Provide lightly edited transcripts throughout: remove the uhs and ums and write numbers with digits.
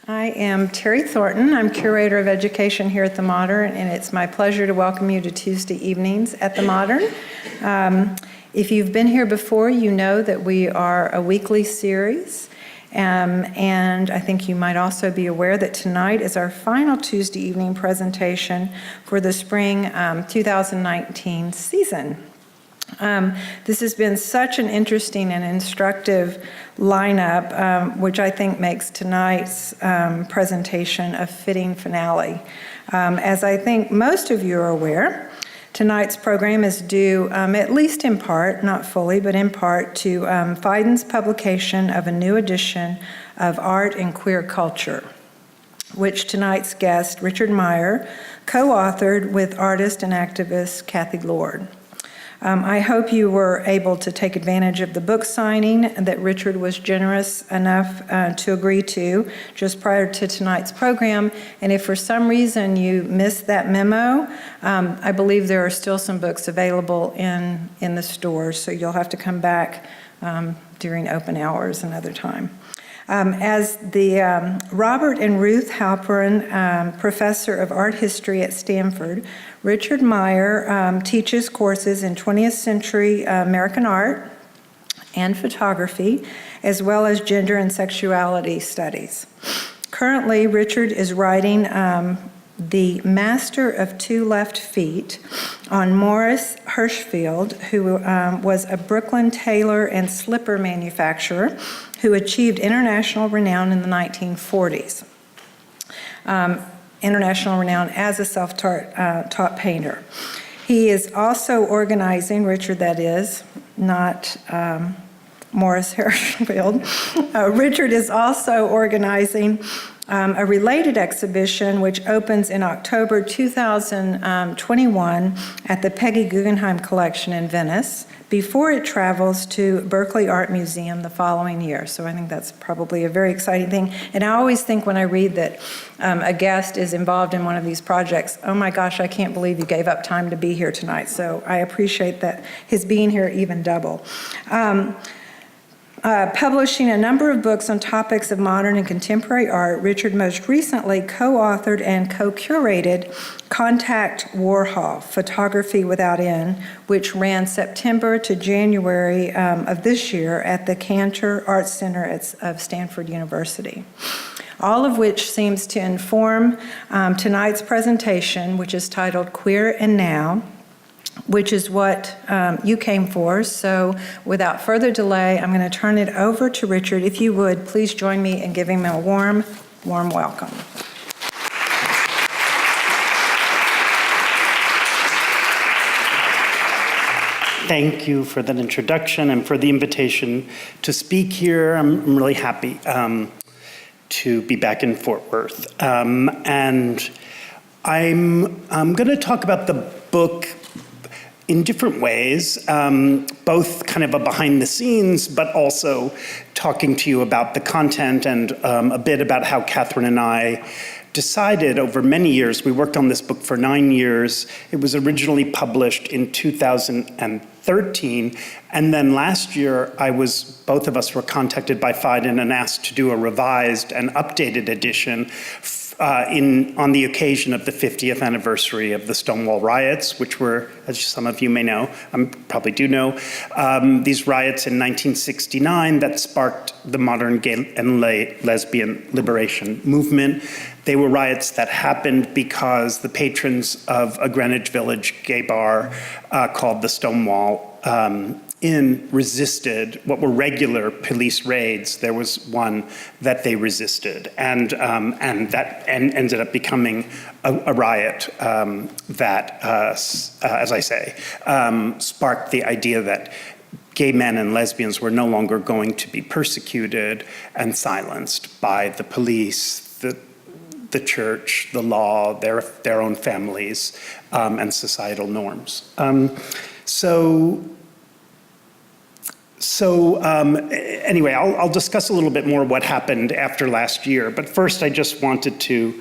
I am Terry Thornton. I'm Curator of Education here at the Modern, and it's my pleasure to welcome you to Tuesday evenings at the Modern. If you've been here before, you know that we are a weekly series, and I think you might also be aware that tonight is our final Tuesday evening presentation for the spring 2019 season. This has been such an interesting and instructive lineup, which I think makes tonight's presentation a fitting finale. As I think most of you are aware, tonight's program is due, at least in part, not fully, but in part, to Phaidon's publication of a new edition of Art and Queer Culture, which tonight's guest, Richard Meyer, co-authored with artist and activist Kathy Lord. I hope you were able to take advantage of the book signing that Richard was generous enough to agree to just prior to tonight's program. And if for some reason you missed that memo, I believe there are still some books available in the stores, so you'll have to come back during open hours another time. As the Robert and Ruth Halperin Professor of Art History at Stanford, Richard Meyer teaches courses in 20th century American art and photography, as well as gender and sexuality studies. Currently, Richard is writing The Master of Two Left Feet on Morris Hirschfeld, who was a Brooklyn tailor and slipper manufacturer who achieved international renown in the 1940s. International renown as a self-taught painter. He is also organizing, Richard that is, not Morris Hirschfeld. Richard is also organizing a related exhibition which opens in October 2021 at the Peggy Guggenheim Collection in Venice before it travels to Berkeley Art Museum the following year. So I think that's probably a very exciting thing. And I always think when I read that a guest is involved in one of these projects, oh my gosh, I can't believe you gave up time to be here tonight. So I appreciate that his being here even double. Publishing a number of books on topics of modern and contemporary art, Richard most recently co-authored and co-curated Contact Warhol, Photography Without End, which ran September to January of this year at the Cantor Art Center of Stanford University. All of which seems to inform tonight's presentation, which is titled Queer and Now, which is what you came for. So without further delay, I'm going to turn it over to Richard. If you would, please join me in giving him a warm welcome. Thank you for that introduction and for the invitation to speak here. I'm really happy to be back in Fort Worth. And I'm going to talk about the book in different ways, both kind of a behind the scenes, but also talking to you about the content and a bit about how Catherine and I decided over many years. We worked on this book for 9 years. It was originally published in 2013, and then last year both of us were contacted by Phaidon and asked to do a revised and updated edition on the occasion of the 50th anniversary of the Stonewall riots, which were, as some of you may know, probably do know, these riots in 1969 that sparked the modern gay and lesbian liberation movement. They were riots that happened because the patrons of a Greenwich Village gay bar called the Stonewall Inn resisted what were regular police raids. There was one that they resisted, and that ended up becoming a riot that, as I say, sparked the idea that gay men and lesbians were no longer going to be persecuted and silenced by the police, the church, the law, their own families, and societal norms. Anyway, I'll discuss a little bit more what happened after last year, but first I just wanted to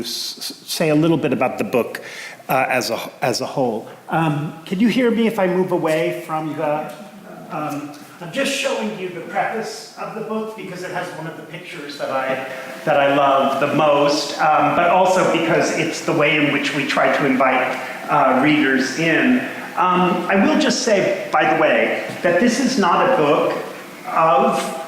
say a little bit about the book as a whole. Can you hear me if I move away from the I'm just showing you the preface of the book because it has one of the pictures that I love the most, but also because it's the way in which we try to invite readers in. I will just say, by the way, that this is not a book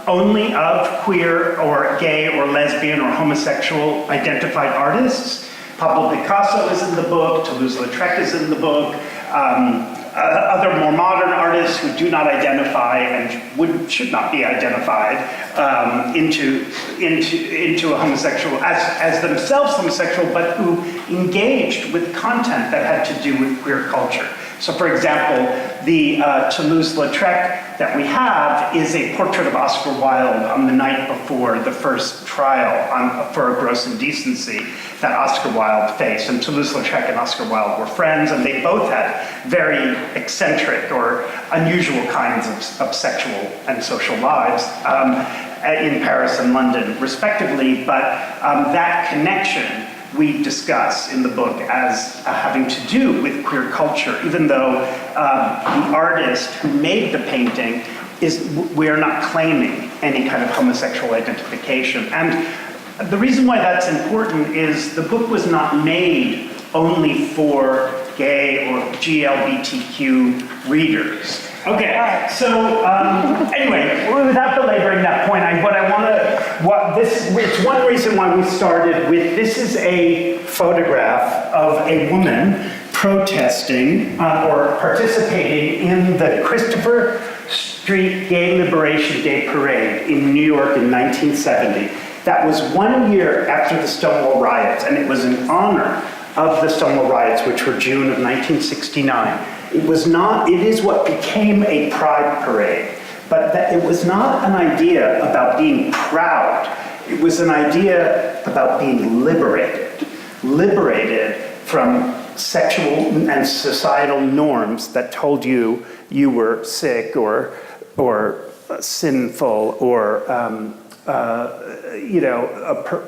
only of queer or gay or lesbian or homosexual identified artists. Pablo Picasso is in the book, Toulouse-Lautrec is in the book, other more modern artists who do not identify and should not be identified into a homosexual, as themselves homosexual, but who engaged with content that had to do with queer culture. So for example, the Toulouse-Lautrec that we have is a portrait of Oscar Wilde on the night before the first trial for a gross indecency that Oscar Wilde faced. And Toulouse-Lautrec and Oscar Wilde were friends, and they both had very eccentric or unusual kinds of sexual and social lives in Paris and London, respectively. But that connection we discuss in the book as having to do with queer culture, even though the artist who made the painting we are not claiming any kind of homosexual identification. And the reason why that's important is the book was not made only for gay or GLBTQ readers. Okay, so anyway, without belaboring that point, it's one reason why we started with, this is a photograph of a woman protesting or participating in the Christopher Street Gay Liberation Day Parade in New York in 1970. That was 1 year after the Stonewall riots, and it was in honor of the Stonewall riots, which were June of 1969. It is what became a pride parade, but it was not an idea about being proud. It was an idea about being liberated from sexual and societal norms that told you were sick or sinful or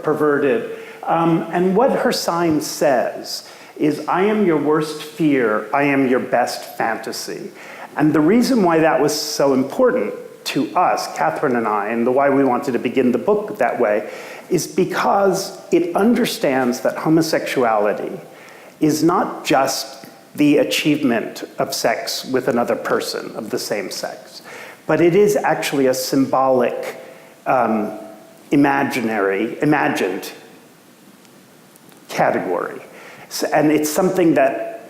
perverted. And what her sign says is, I am your worst fear, I am your best fantasy. And the reason why that was so important to us, Catherine and I, and why we wanted to begin the book that way, is because it understands that homosexuality is not just the achievement of sex with another person of the same sex, but it is actually a symbolic, imagined category. And it's something that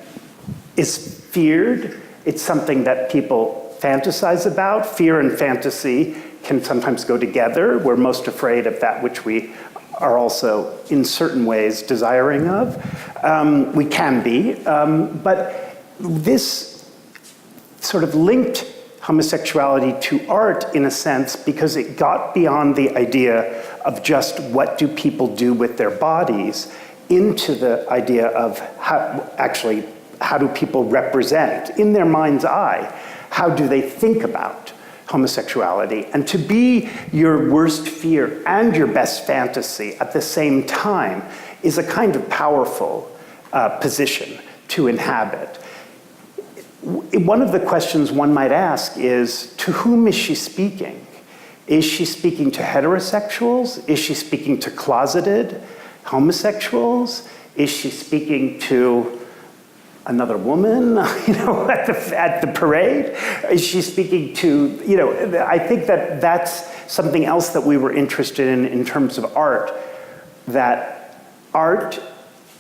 is feared. It's something that people fantasize about. Fear and fantasy can sometimes go together. We're most afraid of that which we are also, in certain ways, desiring of. We can be. But this sort of linked homosexuality to art, in a sense, because it got beyond the idea of just what do people do with their bodies into the idea of how do people represent, in their mind's eye, how do they think about homosexuality? And to be your worst fear and your best fantasy at the same time is a kind of powerful position to inhabit. One of the questions one might ask is, to whom is she speaking? Is she speaking to heterosexuals? Is she speaking to closeted homosexuals? Is she speaking to another woman, at the parade? Is she speaking to, I think that that's something else that we were interested in terms of art, that art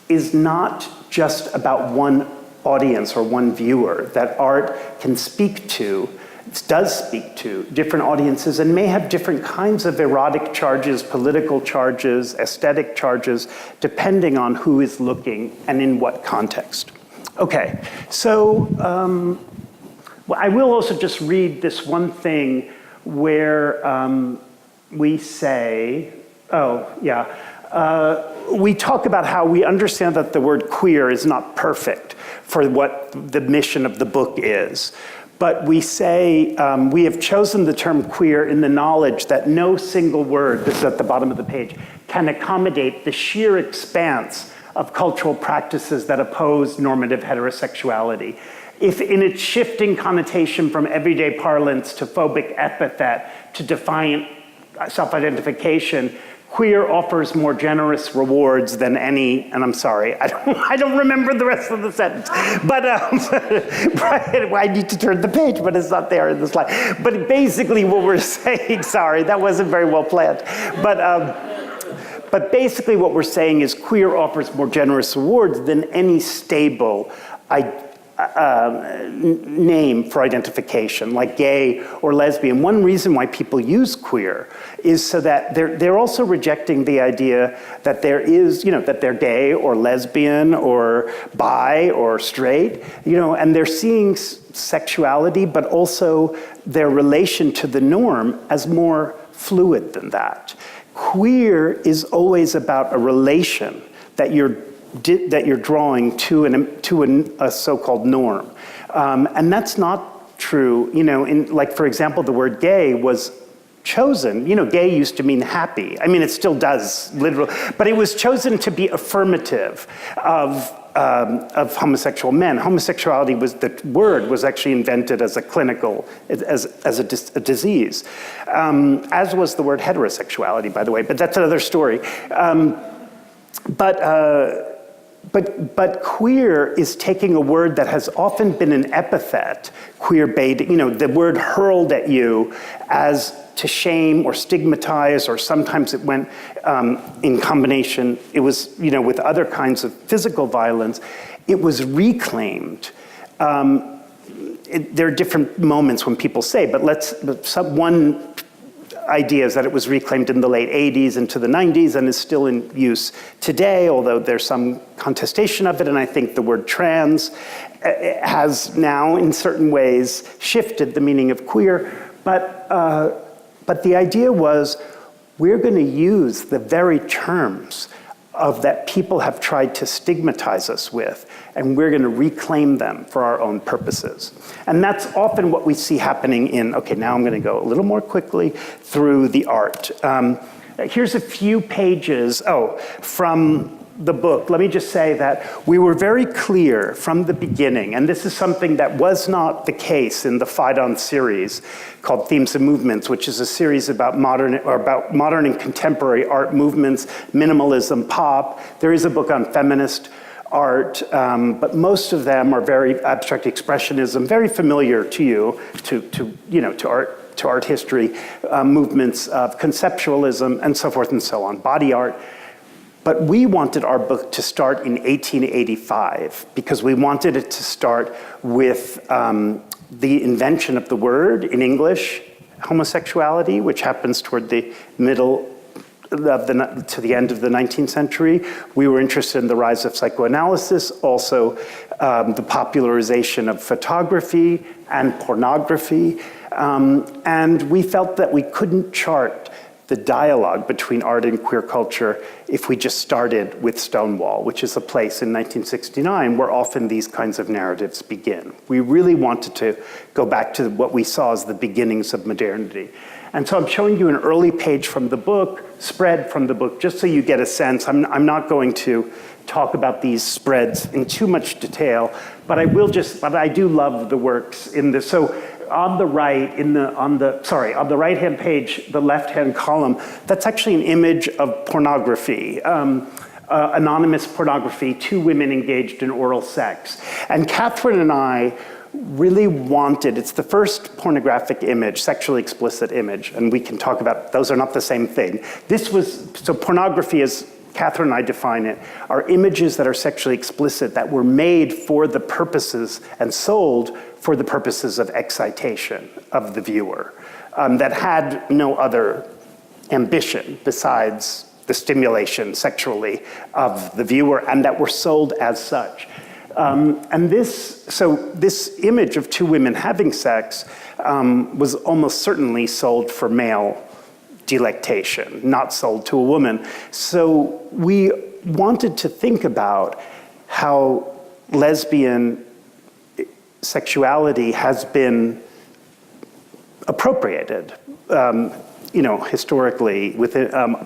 is not just about one audience or one viewer, that art does speak to different audiences and may have different kinds of erotic charges, political charges, aesthetic charges, depending on who is looking and in what context. Okay, so I will also just read this one thing where we say, we talk about how we understand that the word queer is not perfect for what the mission of the book is. But we say, we have chosen the term queer in the knowledge that no single word, this is at the bottom of the page, can accommodate the sheer expanse of cultural practices that oppose normative heterosexuality. if in its shifting connotation from everyday parlance to phobic epithet to defiant self-identification, queer offers more generous rewards than any, and I'm sorry, I don't remember the rest of the sentence, but I need to turn the page, but it's not there in the slide. But basically what we're saying, sorry, that wasn't very well planned, but basically what we're saying is queer offers more generous rewards than any stable name for identification, like gay or lesbian. One reason why people use queer is so that they're also rejecting the idea that there is, that they're gay or lesbian or bi or straight, and they're seeing sexuality, but also their relation to the norm as more fluid than that. Queer is always about a relation that you're drawing to a so-called norm. And that's not true, like, for example, the word gay was chosen. Gay used to mean happy. I mean, it still does, literally, but it was chosen to be affirmative of homosexual men. Homosexuality the word was actually invented as a clinical, as a disease, as was the word heterosexuality, by the way, but that's another story. But queer is taking a word that has often been an epithet, queer baiting, the word hurled at you as to shame or stigmatize, or sometimes it went in combination, it was, with other kinds of physical violence. It was reclaimed. There are different moments when people say, but one idea is that it was reclaimed in the late 80s into the 90s and is still in use today, although there's some contestation of it, and I think the word trans has now in certain ways shifted the meaning of queer, but the idea was we're going to use the very terms that people have tried to stigmatize us with, and we're going to reclaim them for our own purposes. And that's often what we see happening okay, now I'm going to go a little more quickly through the art. Here's a few pages, from the book. Let me just say that we were very clear from the beginning, and this is something that was not the case in the Phaidon series called Themes and Movements, which is a series about modern and contemporary art movements, minimalism, pop. There is a book on feminist art, but most of them are very abstract expressionism, very familiar to you, to art history, movements of conceptualism, and so forth and so on, body art. But we wanted our book to start in 1885 because we wanted it to start with the invention of the word in English, homosexuality, which happens toward the middle to the end of the 19th century. We were interested in the rise of psychoanalysis, also the popularization of photography and pornography. And we felt that we couldn't chart the dialogue between art and queer culture if we just started with Stonewall, which is a place in 1969 where often these kinds of narratives begin. We really wanted to go back to what we saw as the beginnings of modernity. And so I'm showing you an early page from the book, spread from the book, just so you get a sense. I'm not going to talk about these spreads in too much detail, but I do love the works in this. So on the right, on the right-hand page, the left-hand column, that's actually an image of pornography, anonymous pornography, two women engaged in oral sex. And Catherine and I really wanted, it's the first pornographic image, sexually explicit image, and we can talk about, those are not the same thing. So pornography is, Catherine and I define it, are images that are sexually explicit that were made for the purposes and sold for the purposes of excitation of the viewer, that had no other ambition besides the stimulation sexually of the viewer, and that were sold as such. And this image of two women having sex was almost certainly sold for male delectation, not sold to a woman. So we wanted to think about how lesbian sexuality has been appropriated, historically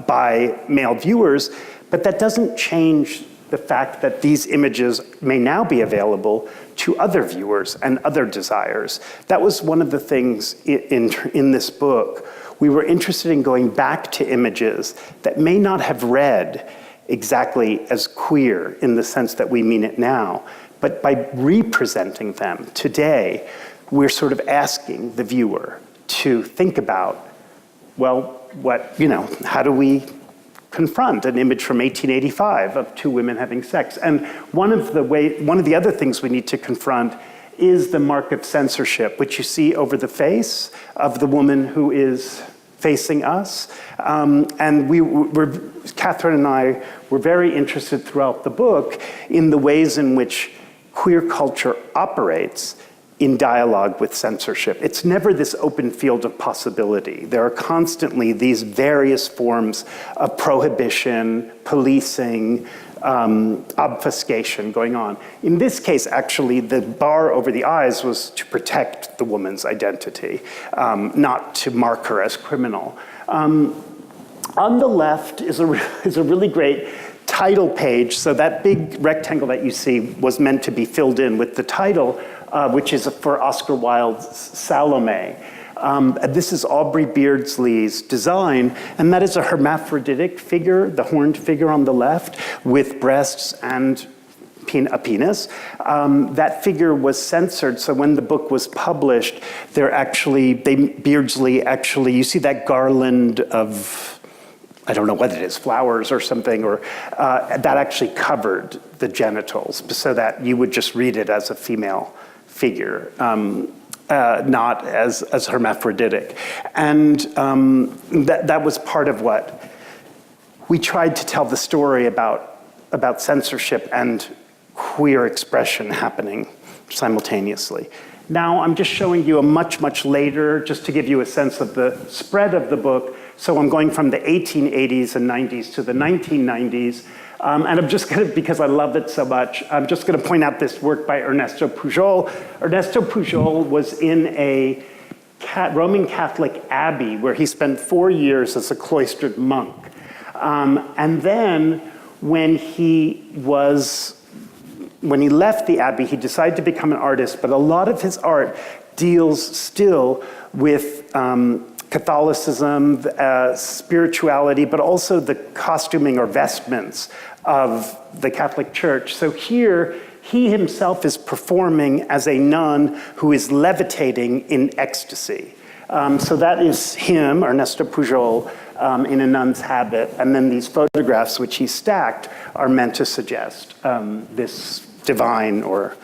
by male viewers, but that doesn't change the fact that these images may now be available to other viewers and other desires. That was one of the things in this book. We were interested in going back to images that may not have read exactly as queer in the sense that we mean it now, but by representing them today, we're sort of asking the viewer to think about, well, how do we confront an image from 1885 of two women having sex? And one of the other things we need to confront is the mark of censorship, which you see over the face of the woman who is facing us. And Catherine and I were very interested throughout the book in the ways in which queer culture operates in dialogue with censorship. It's never this open field of possibility. There are constantly these various forms of prohibition, policing, obfuscation going on. In this case, actually, the bar over the eyes was to protect the woman's identity, not to mark her as criminal. On the left is a really great title page. So that big rectangle that you see was meant to be filled in with the title, which is for Oscar Wilde's Salome. This is Aubrey Beardsley's design, and that is a hermaphroditic figure, the horned figure on the left, with breasts and a penis. That figure was censored, so when the book was published, Beardsley actually, you see that garland of, I don't know what it is, flowers or something, or that actually covered the genitals so that you would just read it as a female figure, not as hermaphroditic. And that was part of what we tried to tell the story about censorship and queer expression happening simultaneously. Now I'm just showing you a much later, just to give you a sense of the spread of the book. So I'm going from the 1880s and 90s to the 1990s. And I'm just going to, because I love it so much, I'm just going to point out this work by Ernesto Pujol. Ernesto Pujol was in a Roman Catholic abbey where he spent 4 years as a cloistered monk. And then when he left the abbey, he decided to become an artist, but a lot of his art deals still with Catholicism, spirituality, but also the costuming or vestments of the Catholic Church. So here, he himself is performing as a nun who is levitating in ecstasy. So that is him, Ernesto Pujol, in a nun's habit. And then these photographs, which he stacked, are meant to suggest this divine or,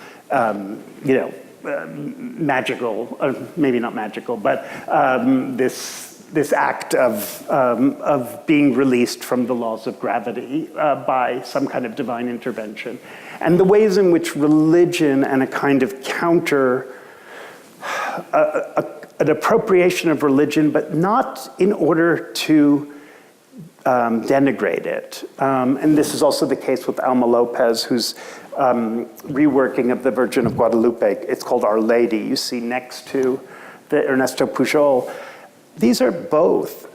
magical, maybe not magical, but this act of being released from the laws of gravity by some kind of divine intervention. And the ways in which religion and a kind of an appropriation of religion, but not in order to denigrate it. And this is also the case with Alma Lopez, whose reworking of the Virgin of Guadalupe. It's called Our Lady, you see next to the Ernesto Pujol. These are both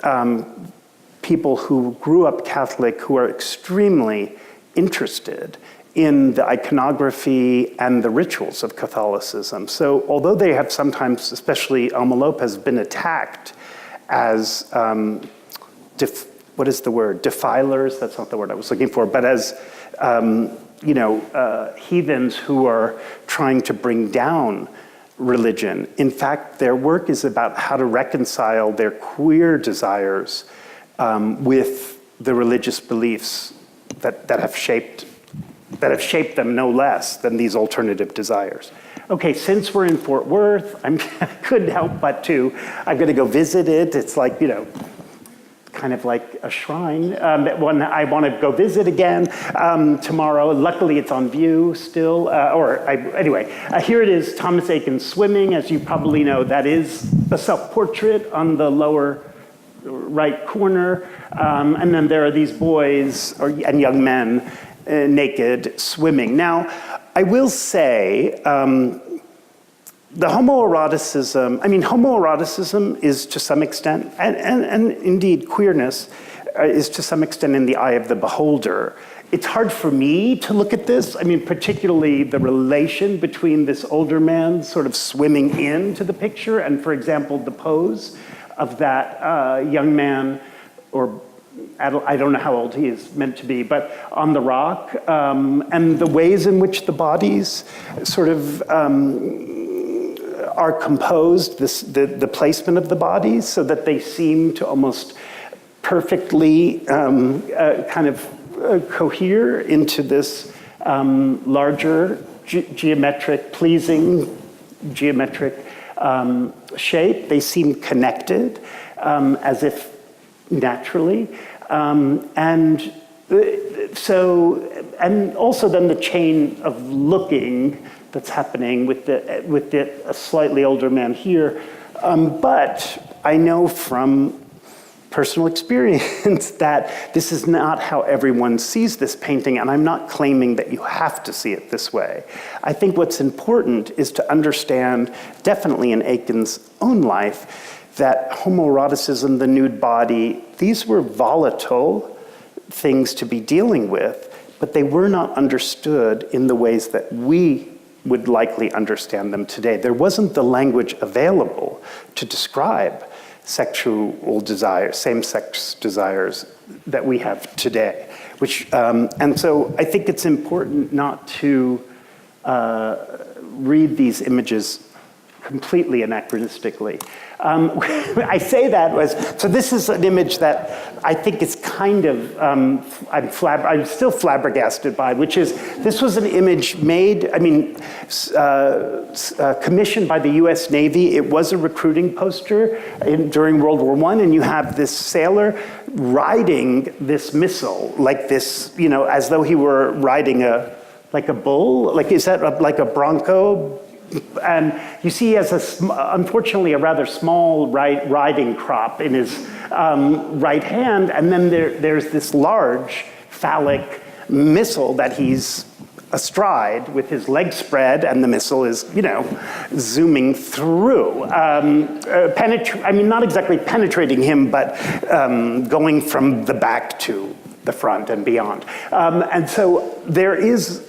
people who grew up Catholic who are extremely interested in the iconography and the rituals of Catholicism. So although they have sometimes, especially Alma Lopez, been attacked as, what is the word? Defilers, that's not the word I was looking for, but as heathens who are trying to bring down religion. In fact, their work is about how to reconcile their queer desires with the religious beliefs that have shaped them no less than these alternative desires. Okay, since we're in Fort Worth, I couldn't help but to, I'm gonna go visit it. It's like, kind of like a shrine. I want to go visit again tomorrow. Luckily, it's on view still. Anyway, here it is, Thomas Eakins Swimming. As you probably know, that is a self-portrait on the lower right corner. And then there are these boys and young men naked swimming. Now, I will say, the homoeroticism is to some extent, and indeed queerness, is to some extent in the eye of the beholder. It's hard for me to look at this. I mean, particularly the relation between this older man sort of swimming into the picture and, for example, the pose of that young man, or I don't know how old he is meant to be, but on the rock, and the ways in which the bodies sort of are composed, the placement of the bodies, so that they seem to almost perfectly kind of cohere into this larger geometric, pleasing geometric shape. They seem connected, as if naturally. And also then the chain of looking that's happening with the slightly older man here. But I know from personal experience that this is not how everyone sees this painting, and I'm not claiming that you have to see it this way. I think what's important is to understand, definitely in Eakins' own life, that homoeroticism, the nude body, these were volatile things to be dealing with, but they were not understood in the ways that we would likely understand them today. There wasn't the language available to describe sexual desires, same-sex desires that we have today. And so I think it's important not to read these images completely anachronistically. I say that so this is an image that I think is kind of, I'm still flabbergasted by, which is, this was an image made, commissioned by the US Navy. It was a recruiting poster during World War I, and you have this sailor riding this missile, like this, as though he were riding like a bull, is that like a bronco? And you see he has, unfortunately, a rather small riding crop in his right hand, and then there's this large phallic missile that he's astride with his legs spread, and the missile is, zooming through. Not exactly penetrating him, but going from the back to the front and beyond. And so there is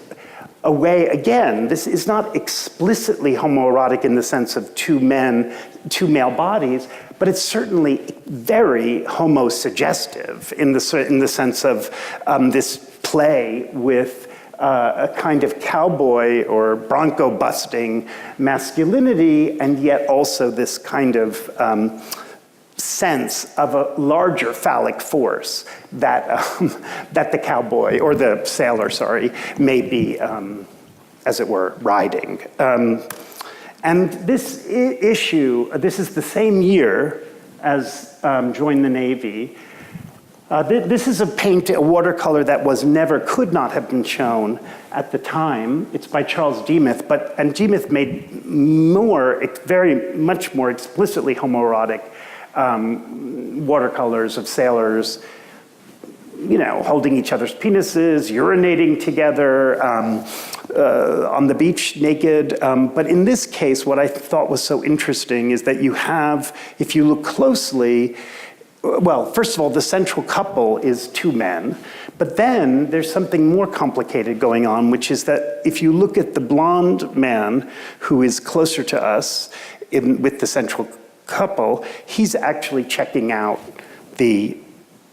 a way, again, this is not explicitly homoerotic in the sense of two male bodies, but it's certainly very homosuggestive in the sense of this play with a kind of cowboy or bronco-busting masculinity, and yet also this kind of sense of a larger phallic force that the cowboy, or the sailor, may be, as it were, riding. And this issue, this is the same year as Join the Navy. This is a watercolor that could not have been shown at the time. It's by Charles Demuth, and Demuth made much more explicitly homoerotic watercolors of sailors, holding each other's penises, urinating together, on the beach naked. But in this case, what I thought was so interesting is that you have, if you look closely, well, first of all, the central couple is two men, but then there's something more complicated going on, which is that if you look at the blonde man who is closer to us with the central couple, he's actually checking out the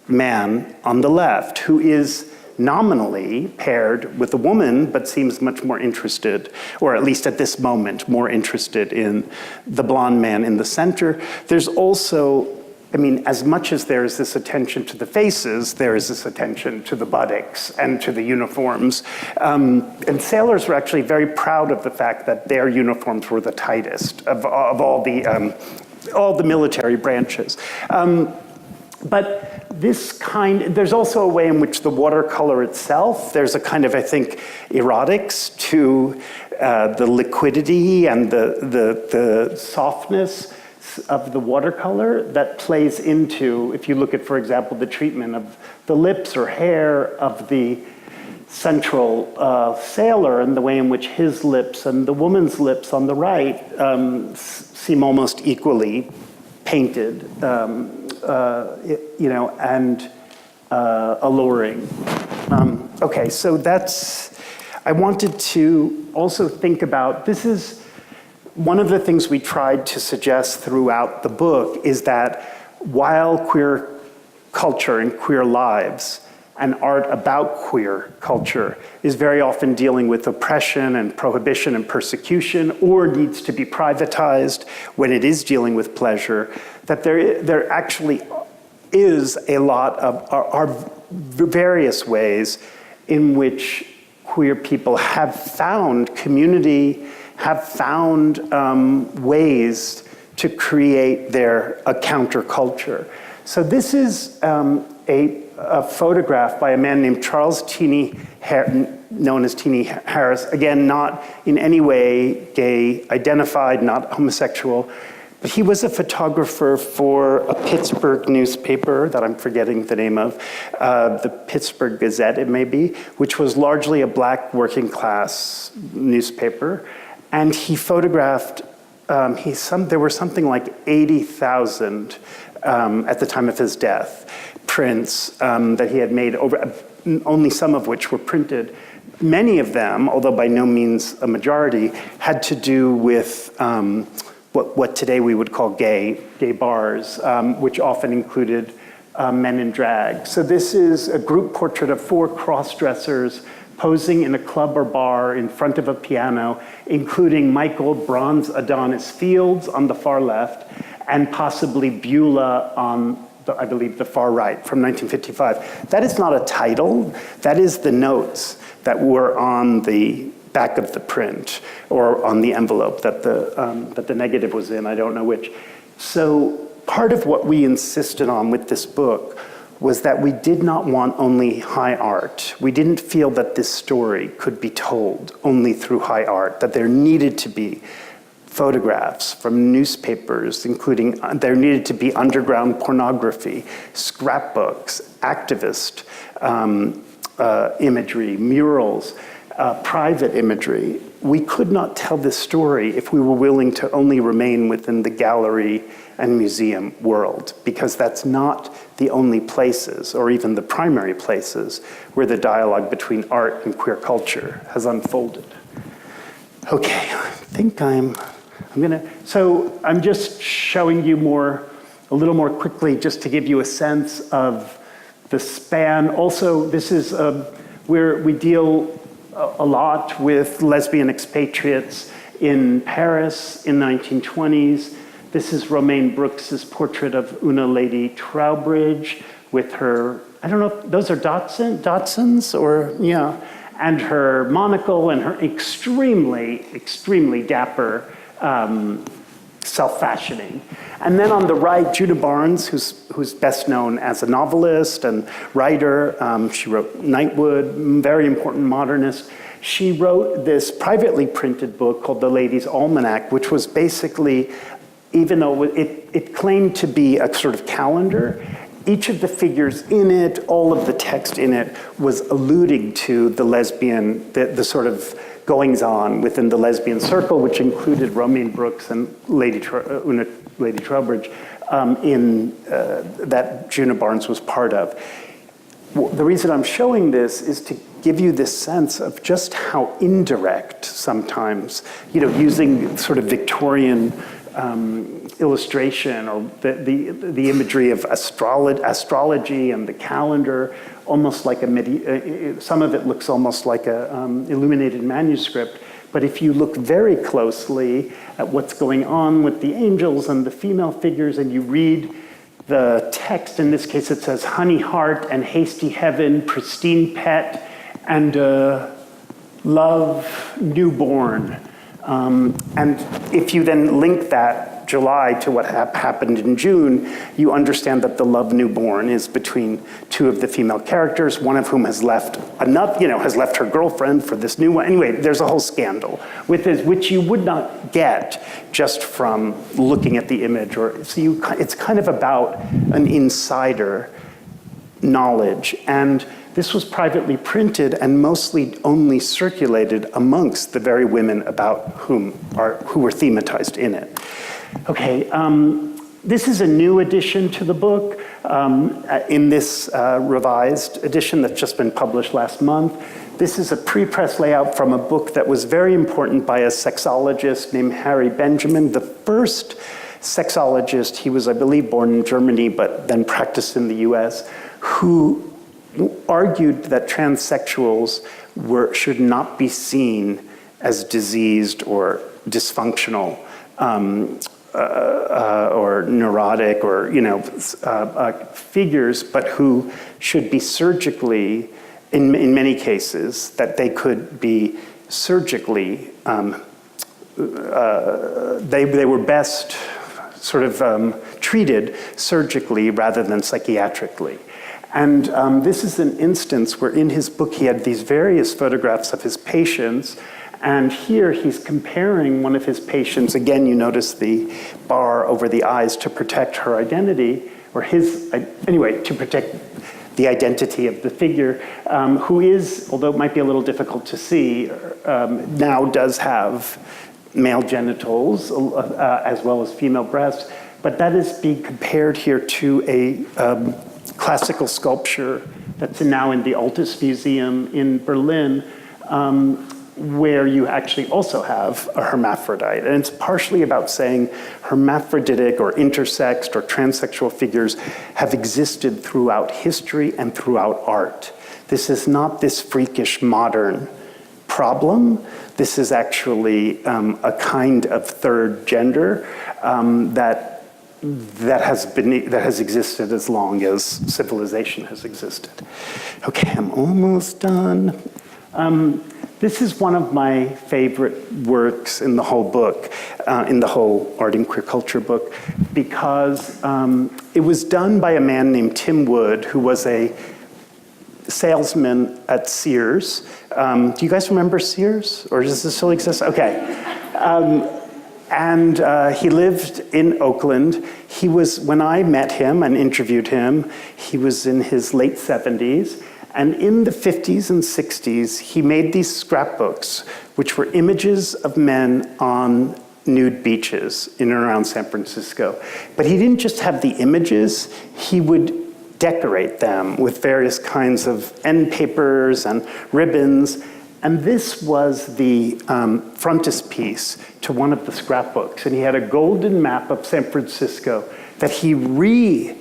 man on the left, who is nominally paired with a woman, but seems much more interested, or at least at this moment, more interested in the blonde man in the center. There's also, as much as there is this attention to the faces, there is this attention to the buttocks and to the uniforms. And sailors were actually very proud of the fact that their uniforms were the tightest of all the military branches. But there's also a way in which the watercolor itself, there's a kind of, I think, erotics to the liquidity and the softness of the watercolor that plays into, if you look at, for example, the treatment of the lips or hair of the central sailor, and the way in which his lips and the woman's lips on the right seem almost equally painted, and alluring. Okay, so I wanted to also think about, this is one of the things we tried to suggest throughout the book is that while queer culture and queer lives and art about queer culture is very often dealing with oppression and prohibition and persecution, or needs to be privatized when it is dealing with pleasure, that there actually is a lot of are various ways in which queer people have found community, have found ways to create a counterculture. So this is a photograph by a man named Charles Teeny, known as Teeny Harris. Again, not in any way gay identified, not homosexual, but he was a photographer for a Pittsburgh newspaper that I'm forgetting the name of, the Pittsburgh Gazette, it may be, which was largely a black working class newspaper. And he photographed, there were something like 80,000 at the time of his death, prints that he had made, only some of which were printed. Many of them, although by no means a majority, had to do with what today we would call gay bars, which often included men in drag. So this is a group portrait of 4 cross-dressers posing in a club or bar in front of a piano, including Michael Bronze Adonis Fields on the far left, and possibly Beulah on, I believe, the far right, from 1955. That is not a title. That is the notes that were on the back of the print, or on the envelope that the negative was in, I don't know which. So part of what we insisted on with this book was that we did not want only high art. We didn't feel that this story could be told only through high art, that there needed to be photographs from newspapers, including, there needed to be underground pornography, scrapbooks, activist imagery, murals, private imagery. We could not tell this story if we were willing to only remain within the gallery and museum world, because that's not the only places, or even the primary places, where the dialogue between art and queer culture has unfolded. Okay, I think so I'm just showing you a little more quickly, just to give you a sense of the span. Also, this is where we deal a lot with lesbian expatriates in Paris in 1920s. This is Romaine Brooks's portrait of Una Lady Trowbridge with her, I don't know if those are Datsuns, or, yeah, and her monocle and her extremely, extremely dapper self-fashioning. And then on the right, Judah Barnes, who's best known as a novelist and writer. She wrote Nightwood, very important modernist. She wrote this privately printed book called The Ladies Almanac, which was basically, even though it claimed to be a sort of calendar, each of the figures in it, all of the text in it, was alluding to the lesbian, the sort of goings-on within the lesbian circle, which included Romaine Brooks and Lady Trowbridge, that Judah Barnes was part of. The reason I'm showing this is to give you this sense of just how indirect sometimes, using sort of Victorian illustration, or the imagery of astrology and the calendar, almost like some of it looks almost like a illuminated manuscript. But if you look very closely at what's going on with the angels and the female figures, and you read the text, in this case it says, honey heart and hasty heaven, pristine pet, and love newborn. And if you then link that July to what happened in June, you understand that the love newborn is between 2 of the female characters, one of whom has left has left her girlfriend for this new one. Anyway, there's a whole scandal with this, which you would not get just from looking at the image. It's kind of about an insider knowledge. And this was privately printed and mostly only circulated amongst the very women about who were thematized in it. Okay, this is a new addition to the book. in this revised edition that's just been published last month. This is a pre-press layout from a book that was very important by a sexologist named Harry Benjamin, the first sexologist. He was, I believe, born in Germany, but then practiced in the US, who argued that transsexuals should not be seen as diseased or dysfunctional or neurotic or figures, but who should be surgically, in many cases, that they could be surgically, they were best sort of treated surgically rather than psychiatrically. And this is an instance where in his book he had these various photographs of his patients, and here he's comparing one of his patients, again you notice the bar over the eyes to protect her identity, or to protect the identity of the figure, who is, although it might be a little difficult to see, now does have male genitals as well as female breasts, but that is being compared here to a classical sculpture that's now in the Altes Museum in Berlin, where you actually also have a hermaphrodite. And it's partially about saying hermaphroditic or intersexed or transsexual figures have existed throughout history and throughout art. This is not this freakish modern problem. This is actually a kind of third gender that has existed as long as civilization has existed. Okay, I'm almost done. This is one of my favorite works in the whole book, in the whole Art and Queer Culture book, because it was done by a man named Tim Wood, who was a salesman at Sears. Do you guys remember Sears? Or does this still exist? Okay. And he lived in Oakland. He was, when I met him and interviewed him, he was in his late 70s. And in the 50s and 60s, he made these scrapbooks, which were images of men on nude beaches in and around San Francisco. But he didn't just have the images, he would decorate them with various kinds of end papers and ribbons. And this was the frontispiece to one of the scrapbooks. And he had a golden map of San Francisco that he remapped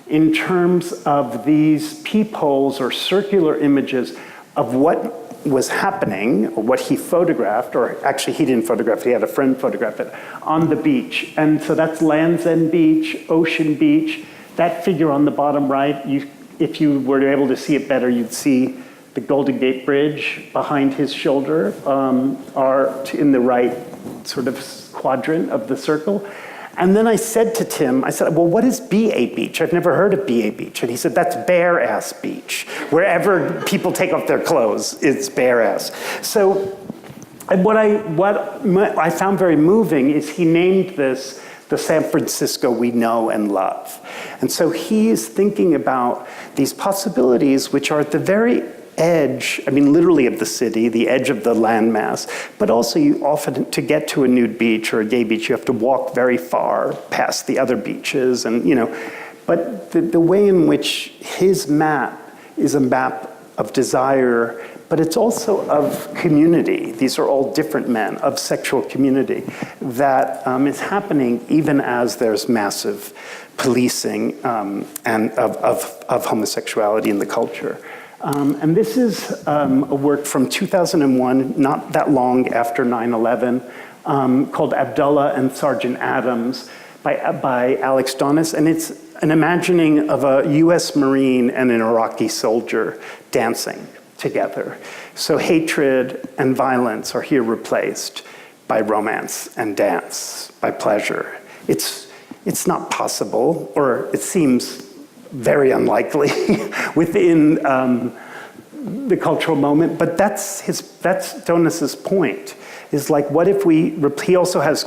in terms of these peepholes or circular images of what was happening, or what he photographed, or actually he didn't photograph, he had a friend photograph it, on the beach. And so that's Land's End Beach, Ocean Beach. That figure on the bottom right, if you were able to see it better, you'd see the Golden Gate Bridge behind his shoulder, are in the right sort of quadrant of the circle. And then I said to Tim, I said, well, what is BA Beach? I've never heard of BA Beach. And he said, that's bare ass beach. Wherever people take off their clothes, it's bare ass. So what I found very moving is he named this the San Francisco we know and love. And so he is thinking about these possibilities which are at the very edge, I mean, literally of the city, the edge of the landmass, but also you often, to get to a nude beach or a gay beach, you have to walk very far past the other beaches and, but the way in which his map is a map of desire, but it's also of community. These are all different men, of sexual community that is happening even as there's massive policing and of homosexuality in the culture. And this is a work from 2001, not that long after 9/11, called Abdullah and Sergeant Adams by Alex Donis. And it's an imagining of a US Marine and an Iraqi soldier dancing together. So hatred and violence are here replaced by romance and dance, by pleasure. It's not possible, or it seems very unlikely within the cultural moment, but that's Donis's point, is like, what if he also has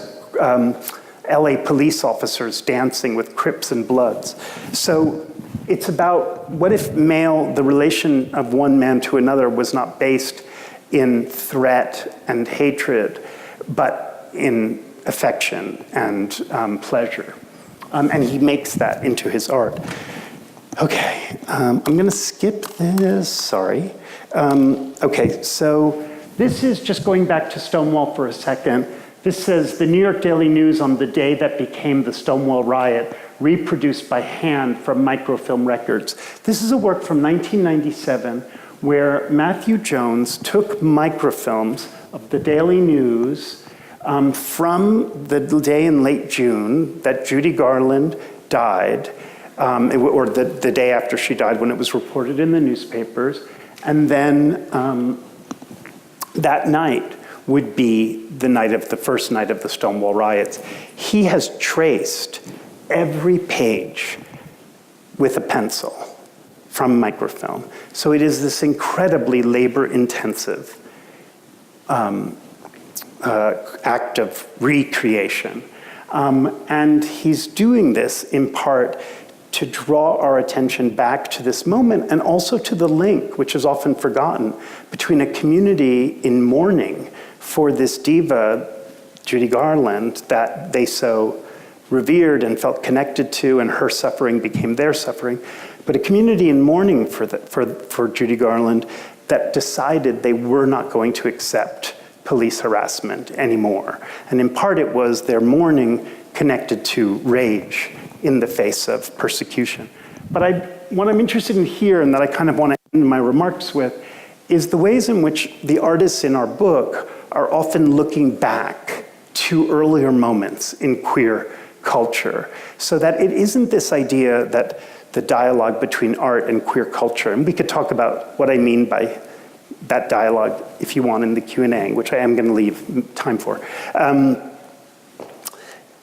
LA police officers dancing with Crips and Bloods. So it's about, what if the relation of one man to another was not based in threat and hatred, but in affection and pleasure. And he makes that into his art. Okay, I'm going to skip this, sorry. Okay, so this is just going back to Stonewall for a second. This says, the New York Daily News on the day that became the Stonewall riot, reproduced by hand from microfilm records. This is a work from 1997 where Matthew Jones took microfilms of the Daily News from the day in late June that Judy Garland died, or the day after she died when it was reported in the newspapers. And then that night would be the first night of the Stonewall riots. He has traced every page with a pencil from microfilm. So it is this incredibly labor-intensive act of recreation. And he's doing this in part to draw our attention back to this moment and also to the link, which is often forgotten, between a community in mourning for this diva, Judy Garland, that they so revered and felt connected to, and her suffering became their suffering, but a community in mourning for Judy Garland that decided they were not going to accept police harassment anymore. And in part it was their mourning connected to rage in the face of persecution. But what I'm interested in here, and that I kind of want to end my remarks with, is the ways in which the artists in our book are often looking back to earlier moments in queer culture, so that it isn't this idea that the dialogue between art and queer culture, and we could talk about what I mean by that dialogue if you want in the Q&A, which I am going to leave time for.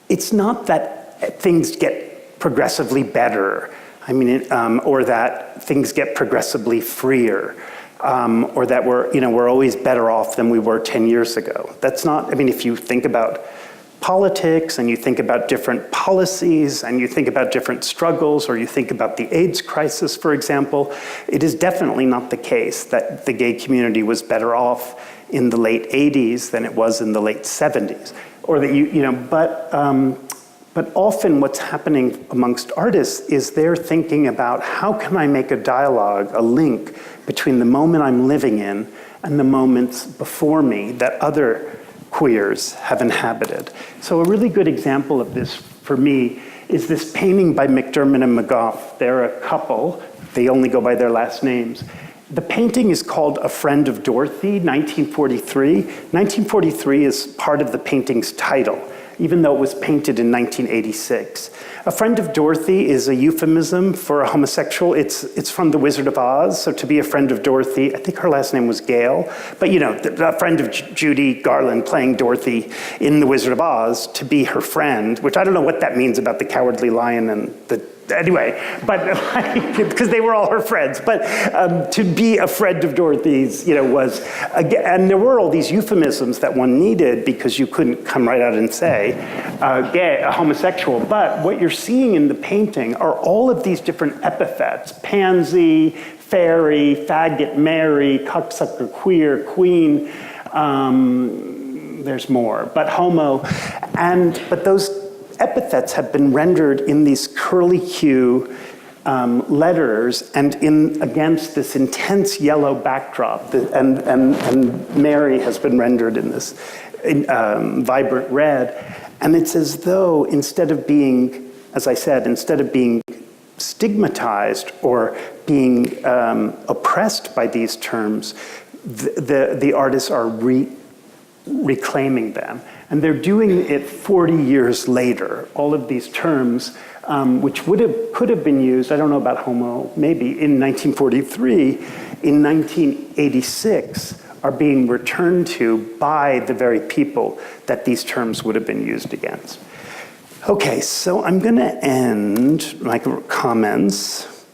It's not that things get progressively better, or that things get progressively freer, or that we're always better off than we were 10 years ago. That's not, if you think about politics and you think about different policies and you think about different struggles, or you think about the AIDS crisis, for example, it is definitely not the case that the gay community was better off in the late 80s than it was in the late 70s. Or that but often what's happening amongst artists is they're thinking about how can I make a dialogue, a link between the moment I'm living in and the moments before me that other queers have inhabited. So a really good example of this for me is this painting by McDermott and McGough. They're a couple, they only go by their last names. The painting is called A Friend of Dorothy, 1943. 1943 is part of the painting's title, even though it was painted in 1986. A Friend of Dorothy is a euphemism for a homosexual. It's from The Wizard of Oz, so to be a friend of Dorothy, I think her last name was Gail, but a friend of Judy Garland playing Dorothy in The Wizard of Oz, to be her friend, which I don't know what that means about the Cowardly Lion and anyway, but because they were all her friends, but to be a friend of Dorothy's, was, and there were all these euphemisms that one needed because you couldn't come right out and say gay, a homosexual. But what you're seeing in the painting are all of these different epithets: pansy, fairy, faggot, Mary, cocksucker, queer, queen. There's more, but homo, but those epithets have been rendered in these curly Q letters and against this intense yellow backdrop. And Mary has been rendered in this vibrant red. And it's as though instead of being, as I said, instead of being stigmatized or being oppressed by these terms, the artists are reclaiming them. And they're doing it 40 years later. All of these terms, which could have been used, I don't know about homo, maybe in 1943, in 1986, are being returned to by the very people that these terms would have been used against. Okay, so I'm going to end my comments.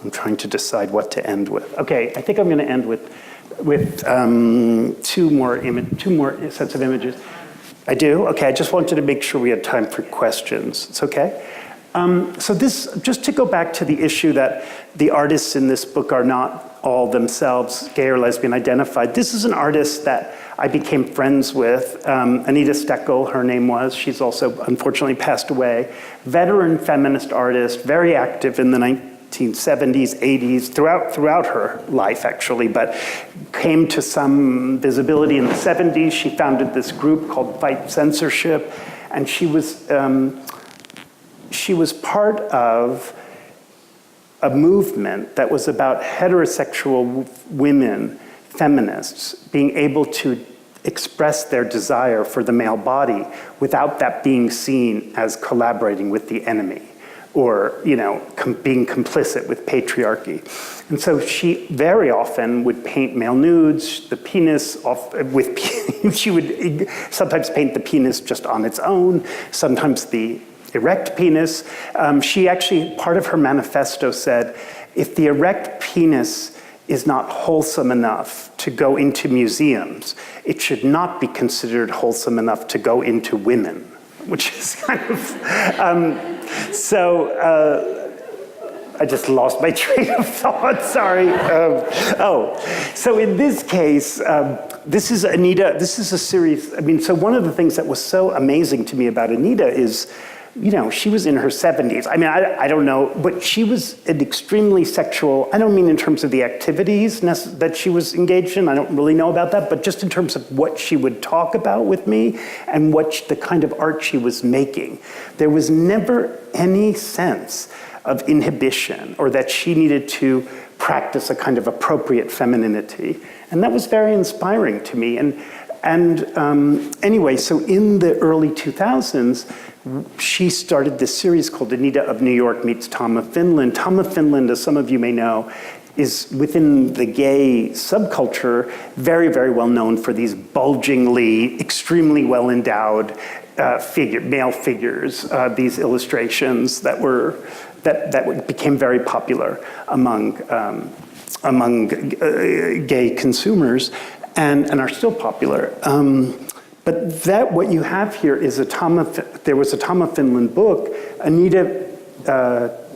I'm trying to decide what to end with. Okay, I think I'm going to end with two more sets of images. I do? Okay, I just wanted to make sure we had time for questions. It's okay? So this, just to go back to the issue that the artists in this book are not all themselves gay or lesbian identified, this is an artist that I became friends with. Anita Steckel, her name was. She's also unfortunately passed away. Veteran feminist artist, very active in the 1970s, 80s, throughout her life actually, but came to some visibility in the 70s. She founded this group called Fight Censorship, and she was part of a movement that was about heterosexual women, feminists, being able to express their desire for the male body without that being seen as collaborating with the enemy or, being complicit with patriarchy. And so she very often would paint male nudes, the penis she would sometimes paint the penis just on its own, sometimes the erect penis. She actually, part of her manifesto said, if the erect penis is not wholesome enough to go into museums, it should not be considered wholesome enough to go into women, which is kind of, I just lost my train of thought, sorry. So in this case, this is Anita, this is a series, so one of the things that was so amazing to me about Anita is, she was in her 70s. I don't know, but she was an extremely sexual, I don't mean in terms of the activities that she was engaged in, I don't really know about that, but just in terms of what she would talk about with me and the kind of art she was making. There was never any sense of inhibition or that she needed to practice a kind of appropriate femininity. And that was very inspiring to me. Anyway, so in the early 2000s, she started this series called Anita of New York Meets Tom of Finland. Tom of Finland, as some of you may know, is within the gay subculture very, very well known for these bulgingly, extremely well-endowed male figures, these illustrations that became very popular among gay consumers and are still popular. But what you have here is there was a Tom of Finland book. Anita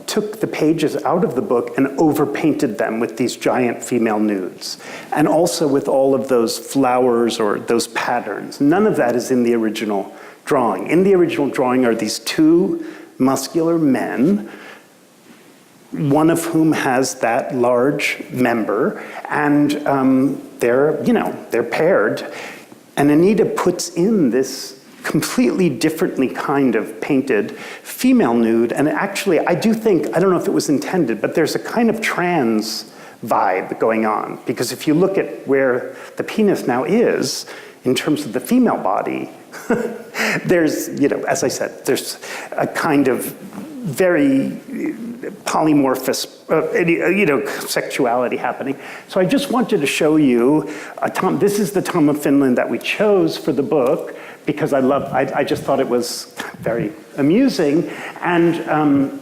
took the pages out of the book and overpainted them with these giant female nudes, and also with all of those flowers or those patterns. None of that is in the original drawing. In the original drawing are these two muscular men, one of whom has that large member, and they're paired. And Anita puts in this completely differently kind of painted female nude. And actually, I don't know if it was intended, but there's a kind of trans vibe going on. Because if you look at where the penis now is, in terms of the female body, there's, as I said, there's a kind of very polymorphous, sexuality happening. So I just wanted to show you this is the Tom of Finland that we chose for the book because I just thought it was very amusing. And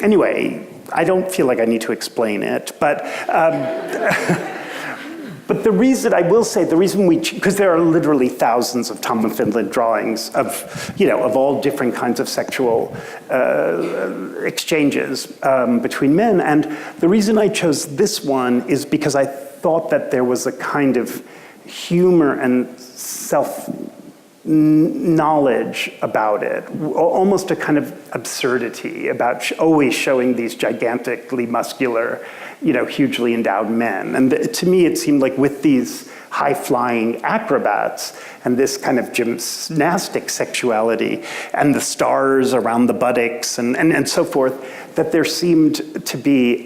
anyway, I don't feel like I need to explain it, but but the reason because there are literally thousands of Tom of Finland drawings of all different kinds of sexual exchanges between men. And the reason I chose this one is because I thought that there was a kind of humor and self-knowledge about it, almost a kind of absurdity about always showing these gigantically muscular, hugely endowed men. And to me, it seemed like with these high-flying acrobats and this kind of gymnastic sexuality and the stars around the buttocks and so forth, that there seemed to be,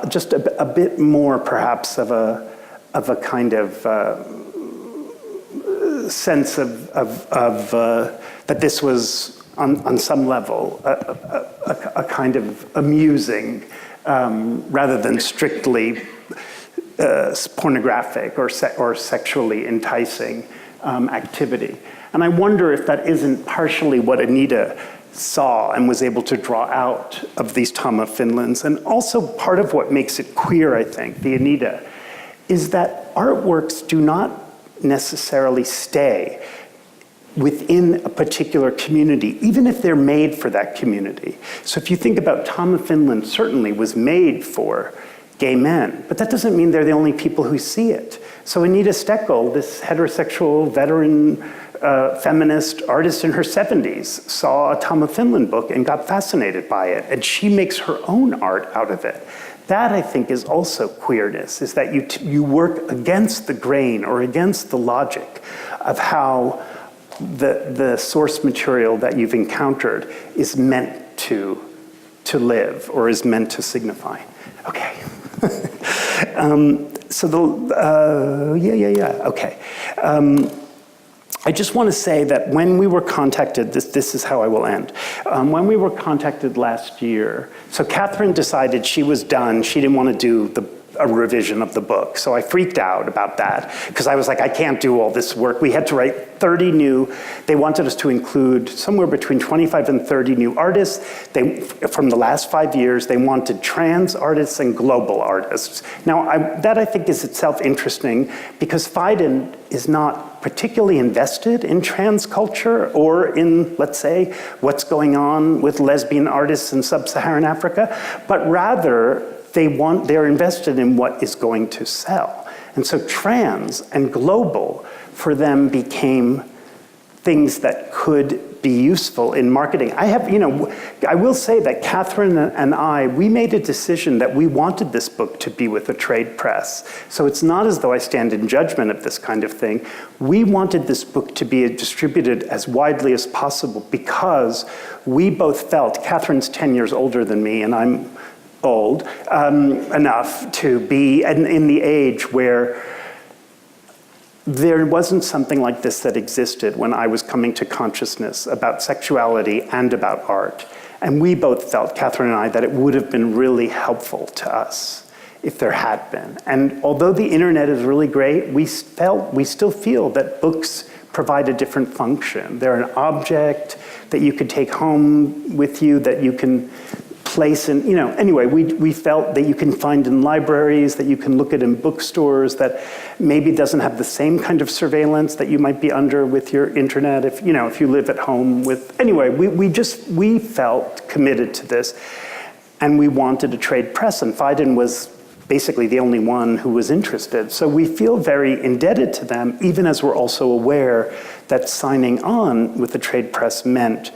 just a bit more perhaps of a kind of sense of that this was on some level a kind of amusing rather than strictly pornographic or sexually enticing activity. And I wonder if that isn't partially what Anita saw and was able to draw out of these Tom of Finlands. And also part of what makes it queer, I think, the Anita, is that artworks do not necessarily stay within a particular community, even if they're made for that community. So if you think about Tom of Finland, certainly was made for gay men, but that doesn't mean they're the only people who see it. So Anita Steckel, this heterosexual veteran feminist artist in her 70s, saw a Tom of Finland book and got fascinated by it, and she makes her own art out of it. That, I think, is also queerness, is that you work against the grain or against the logic of how the source material that you've encountered is meant to live or is meant to signify. Okay. Okay. I just want to say that when we were contacted, this is how I will end. When we were contacted last year, so Catherine decided she was done. She didn't want to do a revision of the book. So I freaked out about that because I was like, I can't do all this work. We had to write 30 new, they wanted us to include somewhere between 25 and 30 new artists. From the last 5 years, they wanted trans artists and global artists. Now, that I think is itself interesting because Phaidon is not particularly invested in trans culture or in, let's say, what's going on with lesbian artists in sub-Saharan Africa, but rather they're invested in what is going to sell. And so trans and global for them became things that could be useful in marketing. I will say that Catherine and I, we made a decision that we wanted this book to be with a trade press. So it's not as though I stand in judgment of this kind of thing. We wanted this book to be distributed as widely as possible because we both felt, Catherine's 10 years older than me, and I'm old enough to be in the age where there wasn't something like this that existed when I was coming to consciousness about sexuality and about art. And we both felt, Catherine and I, that it would have been really helpful to us if there had been. And although the internet is really great, we still feel that books provide a different function. They're an object that you could take home with you, that you can place in, anyway, we felt that you can find in libraries, that you can look at in bookstores, that maybe doesn't have the same kind of surveillance that you might be under with your internet if you live at home with, anyway, we felt committed to this and we wanted a trade press, and Phaidon was basically the only one who was interested. So we feel very indebted to them, even as we're also aware that signing on with the trade press meant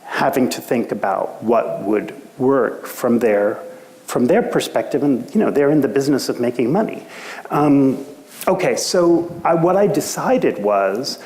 having to think about what would work from their perspective, and they're in the business of making money. Okay, so what I decided was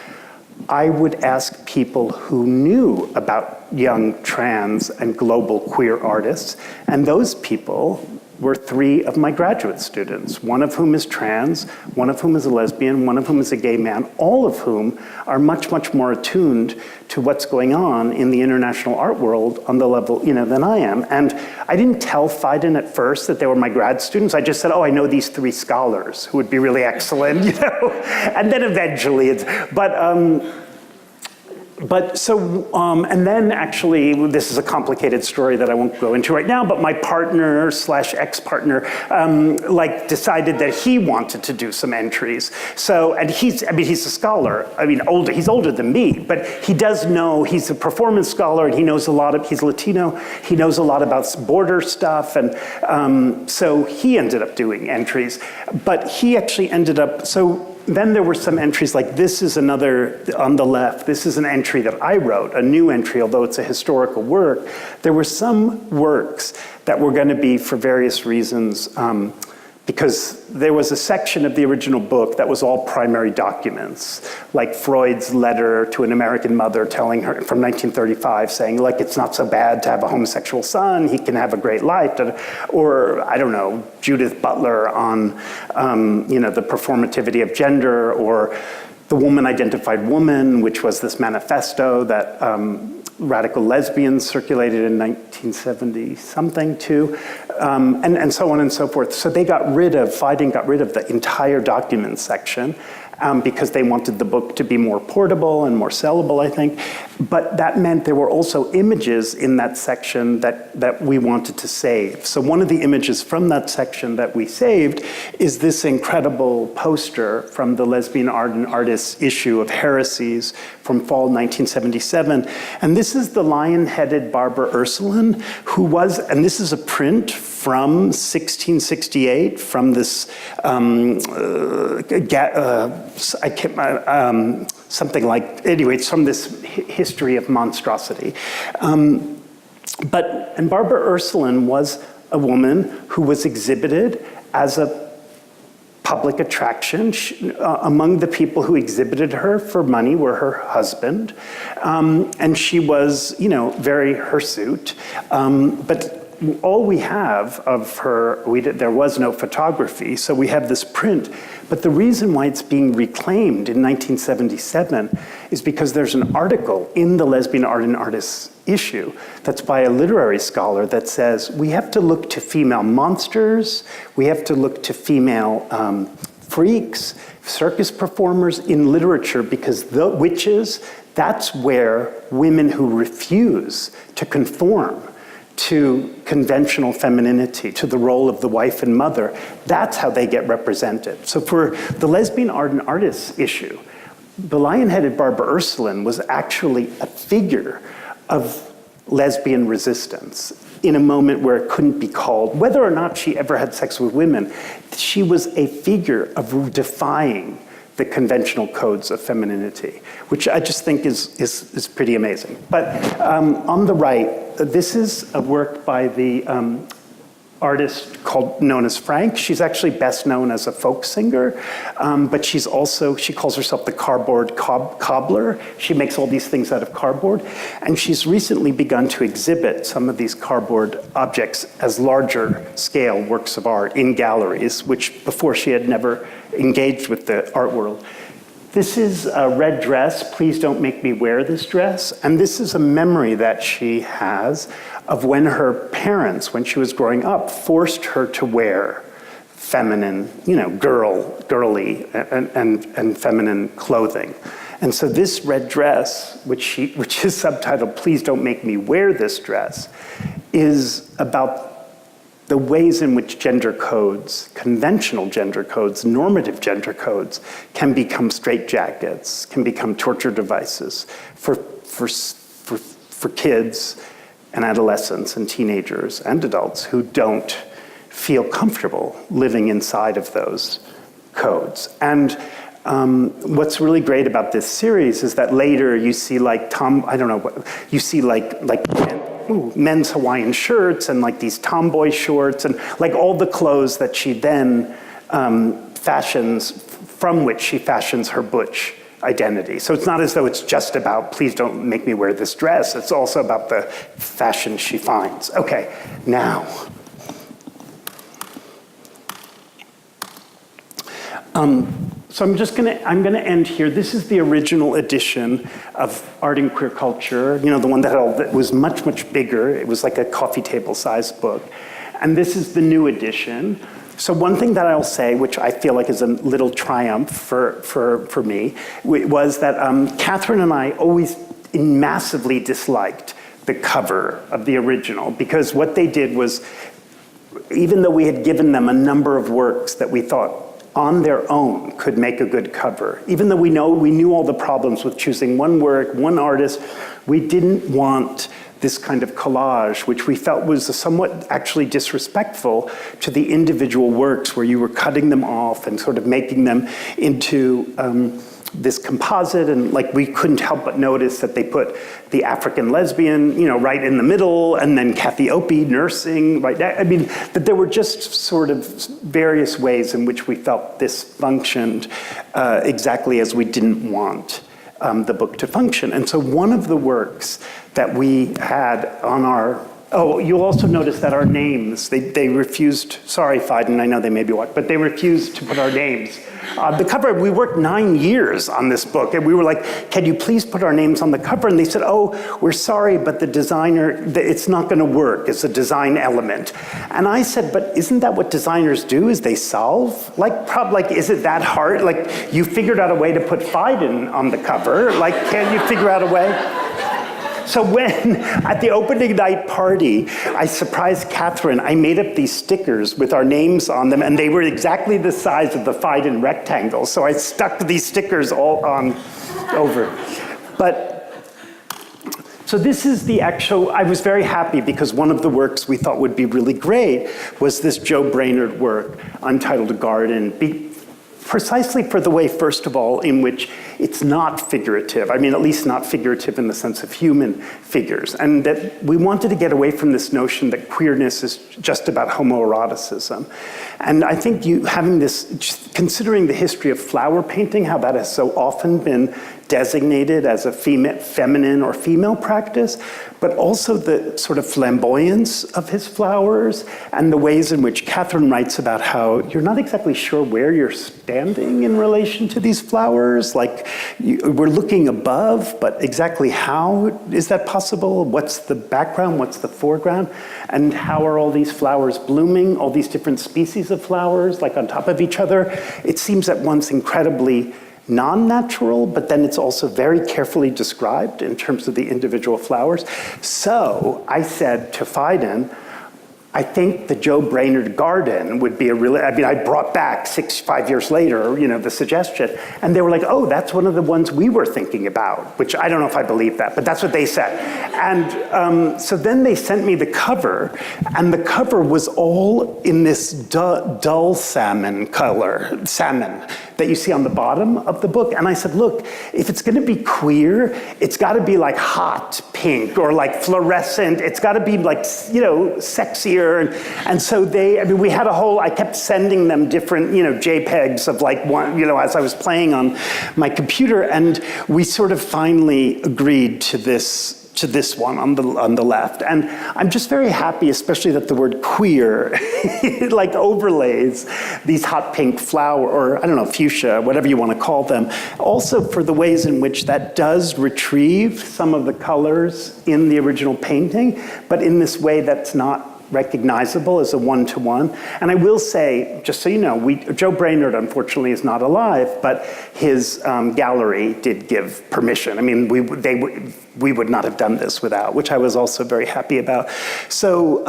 I would ask people who knew about young trans and global queer artists, and those people were 3 of my graduate students, one of whom is trans, one of whom is a lesbian, one of whom is a gay man, all of whom are much, much more attuned to what's going on in the international art world on the level, than I am. And I didn't tell Phaidon at first that they were my grad students. I just said, I know these 3 scholars who would be really excellent, And then eventually and then actually, this is a complicated story that I won't go into right now, but my partner / ex-partner, decided that he wanted to do some entries. So, and he's a scholar, he's older than me, but he does know, he's a performance scholar and he knows he's Latino, he knows a lot about border stuff. And so he ended up doing entries, but he actually ended up, then there were some entries like this is another, on the left, this is an entry that I wrote, a new entry, although it's a historical work. There were some works that were going to be, for various reasons, because there was a section of the original book that was all primary documents, like Freud's letter to an American mother telling her from 1935 saying, it's not so bad to have a homosexual son, he can have a great life, or I don't know, Judith Butler on the performativity of gender, or The Woman-Identified Woman, which was this manifesto that radical lesbians circulated in 1970-something too, and so on and so forth. So Phaidon got rid of the entire document section because they wanted the book to be more portable and more sellable, I think. But that meant there were also images in that section that we wanted to save. So one of the images from that section that we saved is this incredible poster from the Lesbian Art and Artists issue of Heresies from fall 1977. And this is the lion-headed Barbara Ursuline, who was, and this is a print from 1668, from this, something like, anyway, it's from this history of monstrosity. And Barbara Ursuline was a woman who was exhibited as a public attraction. Among the people who exhibited her for money were her husband. And she was, very hirsute. But all we have of her, there was no photography, so we have this print. But the reason why it's being reclaimed in 1977 is because there's an article in the Lesbian Art and Artists issue that's by a literary scholar that says we have to look to female monsters, we have to look to female freaks, circus performers in literature, because the witches, that's where women who refuse to conform to conventional femininity, to the role of the wife and mother, that's how they get represented. So for the Lesbian Art and Artists issue, the lion-headed Barbara Ursuline was actually a figure of lesbian resistance in a moment where it couldn't be called, whether or not she ever had sex with women, she was a figure of defying the conventional codes of femininity, which I just think is pretty amazing. But on the right, this is a work by the artist known as Frank. She's actually best known as a folk singer, but she calls herself the cardboard cobbler. She makes all these things out of cardboard, and she's recently begun to exhibit some of these cardboard objects as larger scale works of art in galleries, which before she had never engaged with the art world. This is a red dress. Please don't make me wear this dress. And this is a memory that she has of when her parents, when she was growing up, forced her to wear feminine, girly and feminine clothing. And so this red dress, which is subtitled, Please Don't Make Me Wear This Dress, is about the ways in which gender codes, conventional gender codes, normative gender codes, can become straitjackets, can become torture devices for kids and adolescents and teenagers and adults who don't feel comfortable living inside of those codes. And what's really great about this series is that later you see men's Hawaiian shirts and like these tomboy shorts and like all the clothes that she then from which she fashions her butch identity. So it's not as though it's just about, please don't make me wear this dress. It's also about the fashion she finds. Okay, now. So I'm gonna end here. This is the original edition of Art and Queer Culture, the one that was much, much bigger. It was like a coffee table sized book. And this is the new edition. So one thing that I'll say, which I feel like is a little triumph for me, was that Catherine and I always massively disliked the cover of the original, because what they did was, even though we had given them a number of works that we thought on their own could make a good cover, even though we knew all the problems with choosing one work, one artist, we didn't want this kind of collage, which we felt was somewhat actually disrespectful to the individual works, where you were cutting them off and sort of making them into this composite. And like, we couldn't help but notice that they put the African lesbian, right in the middle, and then Kathy Opie nursing right there. I mean, that there were just sort of various ways in which we felt this functioned exactly as we didn't want the book to function. And so one of the works that we had on our, you'll also notice that our names, they refused, sorry Phaidon, I know they may be watching, but they refused to put our names on the cover. We worked 9 years on this book, and we were like, can you please put our names on the cover? And they said, we're sorry, but the designer, it's not gonna work. It's a design element. And I said, but isn't that what designers do, is they solve? Is it that hard? Like, you figured out a way to put Phaidon on the cover. Like, can't you figure out a way? So when, at the opening night party, I surprised Catherine, I made up these stickers with our names on them, and they were exactly the size of the Phaidon rectangle. So I stuck these stickers all on over. So this is the actual, I was very happy because one of the works we thought would be really great was this Joe Brainerd work, Untitled Garden, precisely for the way, first of all, in which it's not figurative. I mean, at least not figurative in the sense of human figures. And that we wanted to get away from this notion that queerness is just about homoeroticism. And I think having this, considering the history of flower painting, how that has so often been designated as a feminine or female practice, but also the sort of flamboyance of his flowers and the ways in which Catherine writes about how you're not exactly sure where you're standing in relation to these flowers. Like, we're looking above, but exactly how is that possible? What's the background? What's the foreground? And how are all these flowers blooming, all these different species of flowers, like on top of each other? It seems at once incredibly non-natural, but then it's also very carefully described in terms of the individual flowers. So I said to Phaidon, I think the Joe Brainerd Garden would be a really, I mean, I brought back 5 years later, the suggestion, and they were like, oh, that's one of the ones we were thinking about, which I don't know if I believe that, but that's what they said. And so then they sent me the cover, and the cover was all in this dull salmon color, that you see on the bottom of the book. And I said, look, if it's gonna be queer, it's gotta be like hot pink or like fluorescent. It's gotta be like, sexier. And so we had a whole, I kept sending them different, JPEGs of like one, as I was playing on my computer. And we sort of finally agreed to this one on the left. And I'm just very happy, especially that the word queer like overlays these hot pink flower, or I don't know, fuchsia, whatever you want to call them. Also for the ways in which that does retrieve some of the colors in the original painting, but in this way that's not recognizable as a one-to-one. And I will say, just so you know, Joe Brainerd unfortunately is not alive, but his gallery did give permission. I mean, we would not have done this without, which I was also very happy about. So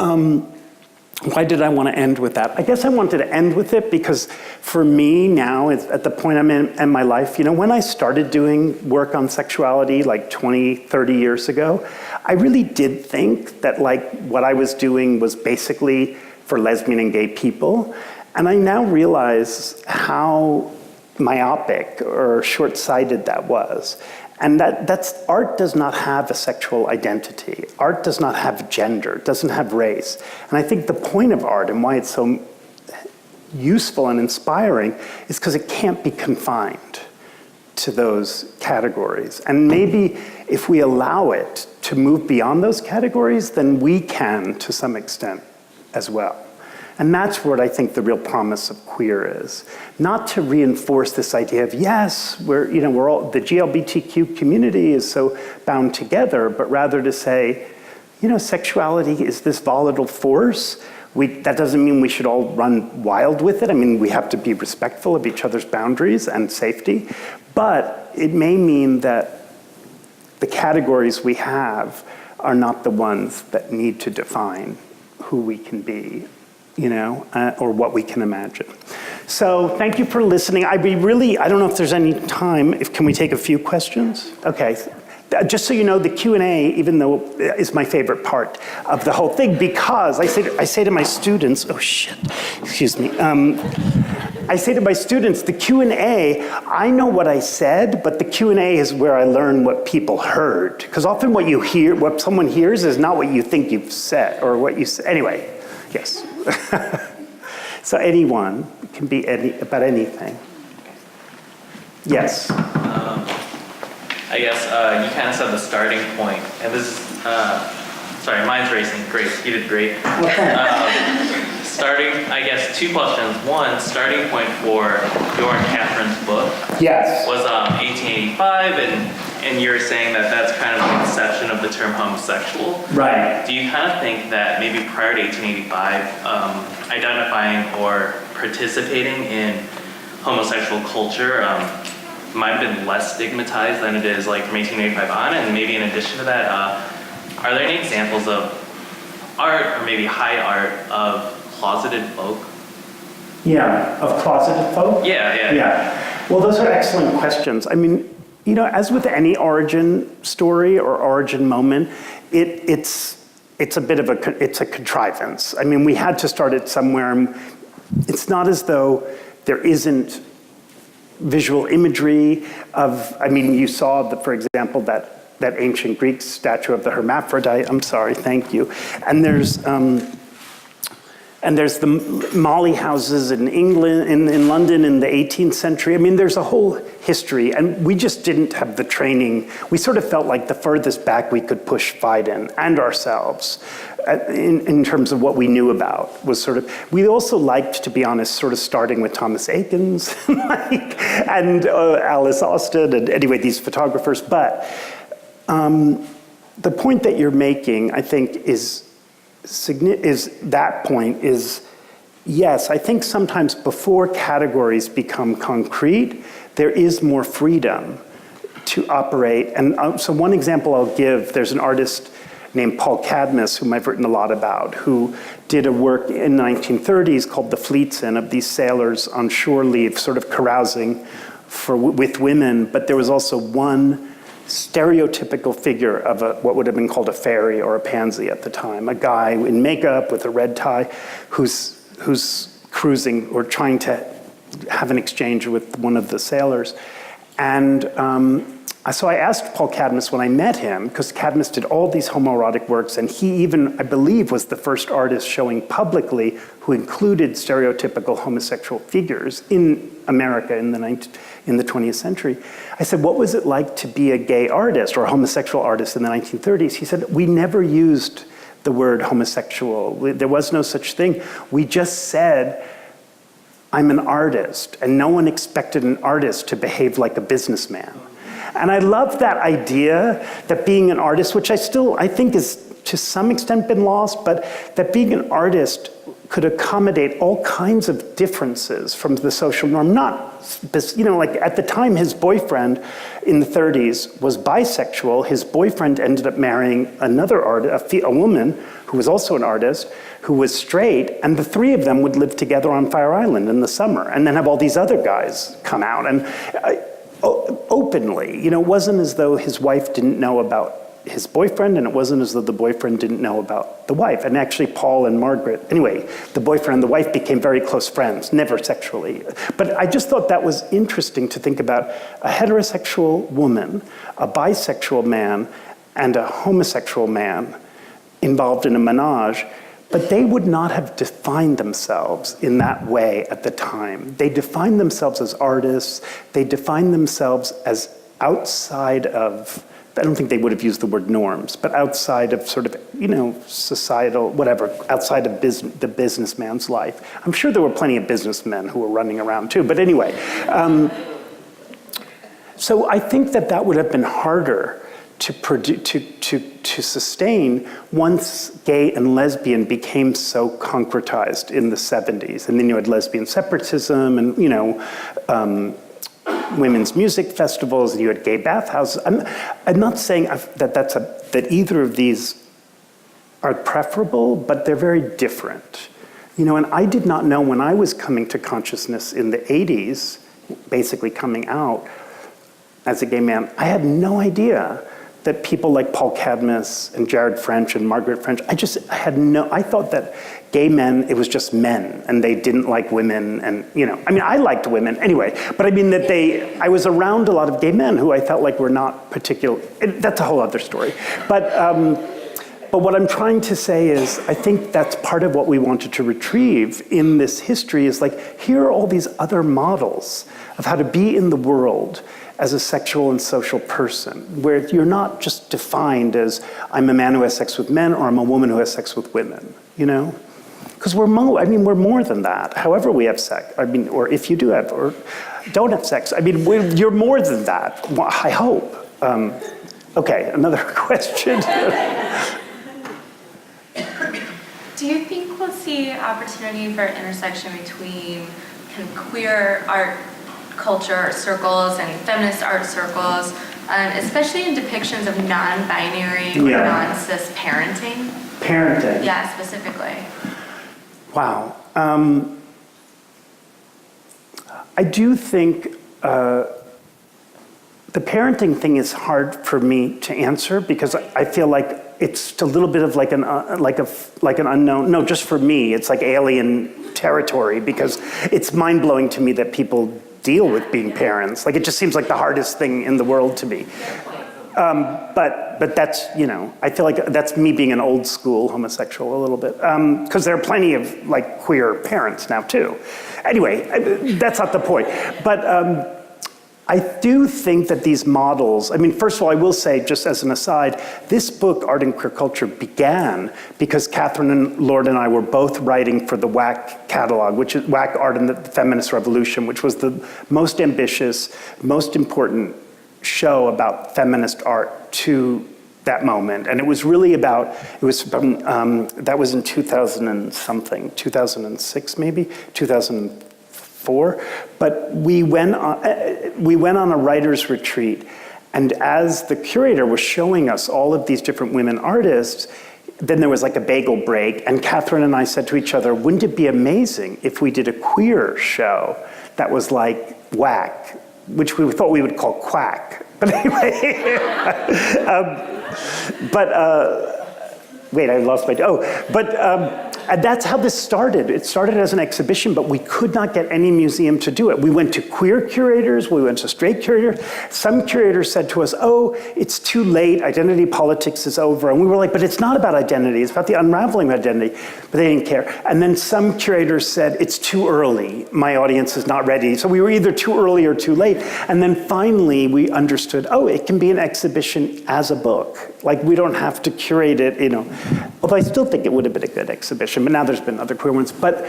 why did I want to end with that? I guess I wanted to end with it because for me now, at the point I'm in my life, when I started doing work on sexuality like 20, 30 years ago, I really did think that like what I was doing was basically for lesbian and gay people. And I now realize how myopic or short-sighted that was. And that's art does not have a sexual identity. Art does not have gender, doesn't have race. And I think the point of art and why it's so useful and inspiring is because it can't be confined to those categories. And maybe if we allow it to move beyond those categories, then we can to some extent as well. And that's what I think the real promise of queer is. Not to reinforce this idea of, yes, we're all, the GLBTQ community is so bound together, but rather to say, sexuality is this volatile force. That doesn't mean we should all run wild with it. I mean, we have to be respectful of each other's boundaries and safety, but it may mean that the categories we have are not the ones that need to define who we can be, or what we can imagine. So thank you for listening. I don't know if there's any time. Can we take a few questions? Okay. Just so you know, the Q&A, even though is my favorite part of the whole thing, because I say to my students, oh shit, excuse me. I say to my students, the Q&A, I know what I said, but the Q&A is where I learn what people heard. Because often what someone hears is not what you think you've said, or what you said. Anyway, yes. So anyone, it can be about anything. Yes. I guess you kind of said the starting point, and this is, sorry, mine's racing. Great, you did great. Starting, I guess, two questions. One, starting point for your and Catherine's book was 1885, and you're saying that that's kind of the inception of the term homosexual. Right. Do you kind of think that maybe prior to 1885, identifying or participating in homosexual culture might have been less stigmatized than it is like from 1885 on? And maybe in addition to that, are there any examples of art or maybe high art of closeted folk? Yeah, of closeted folk? Yeah. Well, those are excellent questions. I mean, you know, as with any origin story or origin moment, it's a bit of it's a contrivance. I mean, we had to start it somewhere. And it's not as though there isn't visual imagery of, I mean, you saw, for example, that ancient Greek statue of the hermaphrodite. I'm sorry, thank you. And there's the Molly houses in England, in London in the 18th century. I mean, there's a whole history, and we just didn't have the training. We sort of felt like the furthest back we could push Phaidon and ourselves in terms of what we knew about was sort of, we also liked, to be honest, sort of starting with Thomas Eakins and Alice Austin, and anyway, these photographers. But the point that you're making, I think, is yes, I think sometimes before categories become concrete, there is more freedom to operate. And so one example I'll give, there's an artist named Paul Cadmus, whom I've written a lot about, who did a work in the 1930s called The Fleet's Inn, of these sailors on shore leave, sort of carousing with women, but there was also one stereotypical figure of what would have been called a fairy or a pansy at the time, a guy in makeup with a red tie who's cruising or trying to have an exchange with one of the sailors. And so I asked Paul Cadmus when I met him, because Cadmus did all these homoerotic works, and he even, I believe, was the first artist showing publicly who included stereotypical homosexual figures in America in the 20th century. I said, what was it like to be a gay artist or a homosexual artist in the 1930s? He said, we never used the word homosexual. There was no such thing. We just said, I'm an artist, and no one expected an artist to behave like a businessman. And I love that idea that being an artist, which I think is to some extent been lost, but that being an artist could accommodate all kinds of differences from the social norm. Not, you know, like at the time, his boyfriend in the 30s was bisexual. His boyfriend ended up marrying another artist, a woman who was also an artist, who was straight, and the three of them would live together on Fire Island in the summer, and then have all these other guys come out. And openly, you know, it wasn't as though his wife didn't know about his boyfriend, and it wasn't as though the boyfriend didn't know about the wife. And actually, Paul and Margaret, anyway, the boyfriend and the wife became very close friends, never sexually. But I just thought that was interesting to think about a heterosexual woman, a bisexual man, and a homosexual man involved in a menage. But they would not have defined themselves in that way at the time. They defined themselves as artists. They defined themselves as outside of, I don't think they would have used the word norms, but outside of sort of, you know, societal, whatever, outside of the businessman's life. I'm sure there were plenty of businessmen who were running around too, but anyway. So I think that would have been harder to sustain once gay and lesbian became so concretized in the 70s. And then you had lesbian separatism and, you know, women's music festivals, and you had gay bathhouses. I'm not saying that either of these are preferable, but they're very different. You know, and I did not know when I was coming to consciousness in the 80s, basically coming out as a gay man, I had no idea that people like Paul Cadmus and Jared French and Margaret French, I thought that gay men, it was just men, and they didn't like women, and, you know, I mean, I liked women anyway, but I mean that I was around a lot of gay men who I felt like were not particular, that's a whole other story. But what I'm trying to say is, I think that's part of what we wanted to retrieve in this history is like, here are all these other models of how to be in the world as a sexual and social person, where you're not just defined as, I'm a man who has sex with men, or I'm a woman who has sex with women, you know? Because we're more than that, however we have sex, I mean, or if you do have, or don't have sex, I mean, you're more than that, I hope. Okay, another question. Do you think we'll see opportunity for intersection between kind of queer art culture circles and feminist art circles, especially in depictions of non-binary or non-cis parenting. Parenting? Yeah, specifically. Wow. I do think the parenting thing is hard for me to answer because I feel like it's a little bit of like an unknown. No, just for me, it's like alien territory because it's mind blowing to me that people deal with being parents. Like it just seems like the hardest thing in the world to me. But that's, I feel like that's me being an old school homosexual a little bit. Because there are plenty of like queer parents now too. Anyway, that's not the point. But I do think that these models, first of all, I will say, just as an aside, this book, Art and Queer Culture, began because Catherine and Lord and I were both writing for the WAC catalog, which is WAC Art and the Feminist Revolution, which was the most ambitious, most important show about feminist art to that moment. And it was really about, that was in 2000 and something, 2006 maybe, 2004. But we went on a writer's retreat, and as the curator was showing us all of these different women artists, then there was like a bagel break, and Catherine and I said to each other, wouldn't it be amazing if we did a queer show that was like whack, which we thought we would call quack. But anyway, wait, I lost my, and that's how this started. It started as an exhibition, but we could not get any museum to do it. We went to queer curators, we went to straight curators. Some curators said to us, oh, it's too late, identity politics is over. And we were like, but it's not about identity, it's about the unraveling of identity. But they didn't care. And then some curators said, it's too early, my audience is not ready. So we were either too early or too late. And then finally we understood, oh, it can be an exhibition as a book. Like we don't have to curate it, Although I still think it would have been a good exhibition, but now there's been other queer ones. But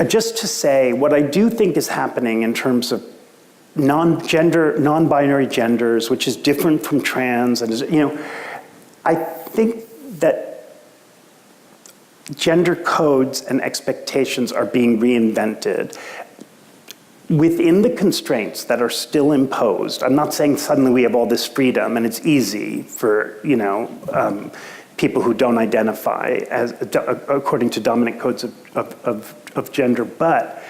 just to say, what I do think is happening in terms of non-binary genders, which is different from trans, and I think that gender codes and expectations are being reinvented within the constraints that are still imposed. I'm not saying suddenly we have all this freedom and it's easy for, people who don't identify as according to dominant codes of gender, but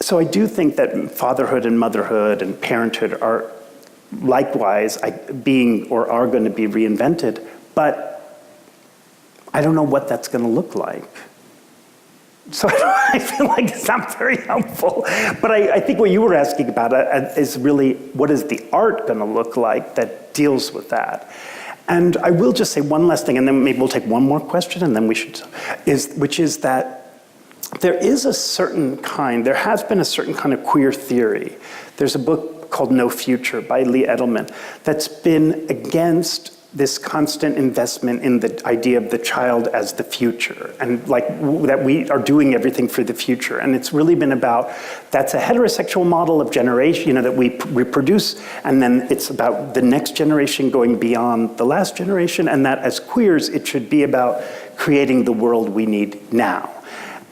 so I do think that fatherhood and motherhood and parenthood are likewise being or are going to be reinvented, but I don't know what that's going to look like. So I feel like it's not very helpful. But I think what you were asking about is really, what is the art going to look like that deals with that? And I will just say one last thing, and then maybe we'll take one more question, and then which is that there has been a certain kind of queer theory. There's a book called No Future by Lee Edelman that's been against this constant investment in the idea of the child as the future, and like that we are doing everything for the future. And it's really been about, that's a heterosexual model of generation, that we reproduce, and then it's about the next generation going beyond the last generation, and that as queers, it should be about creating the world we need now.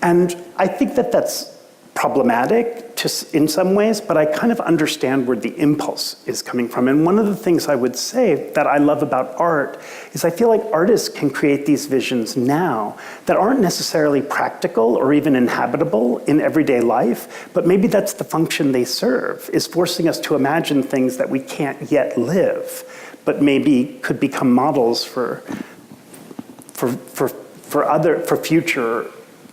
And I think that that's problematic in some ways, but I kind of understand where the impulse is coming from. And one of the things I would say that I love about art is I feel like artists can create these visions now that aren't necessarily practical or even inhabitable in everyday life, but maybe that's the function they serve, is forcing us to imagine things that we can't yet live, but maybe could become models for future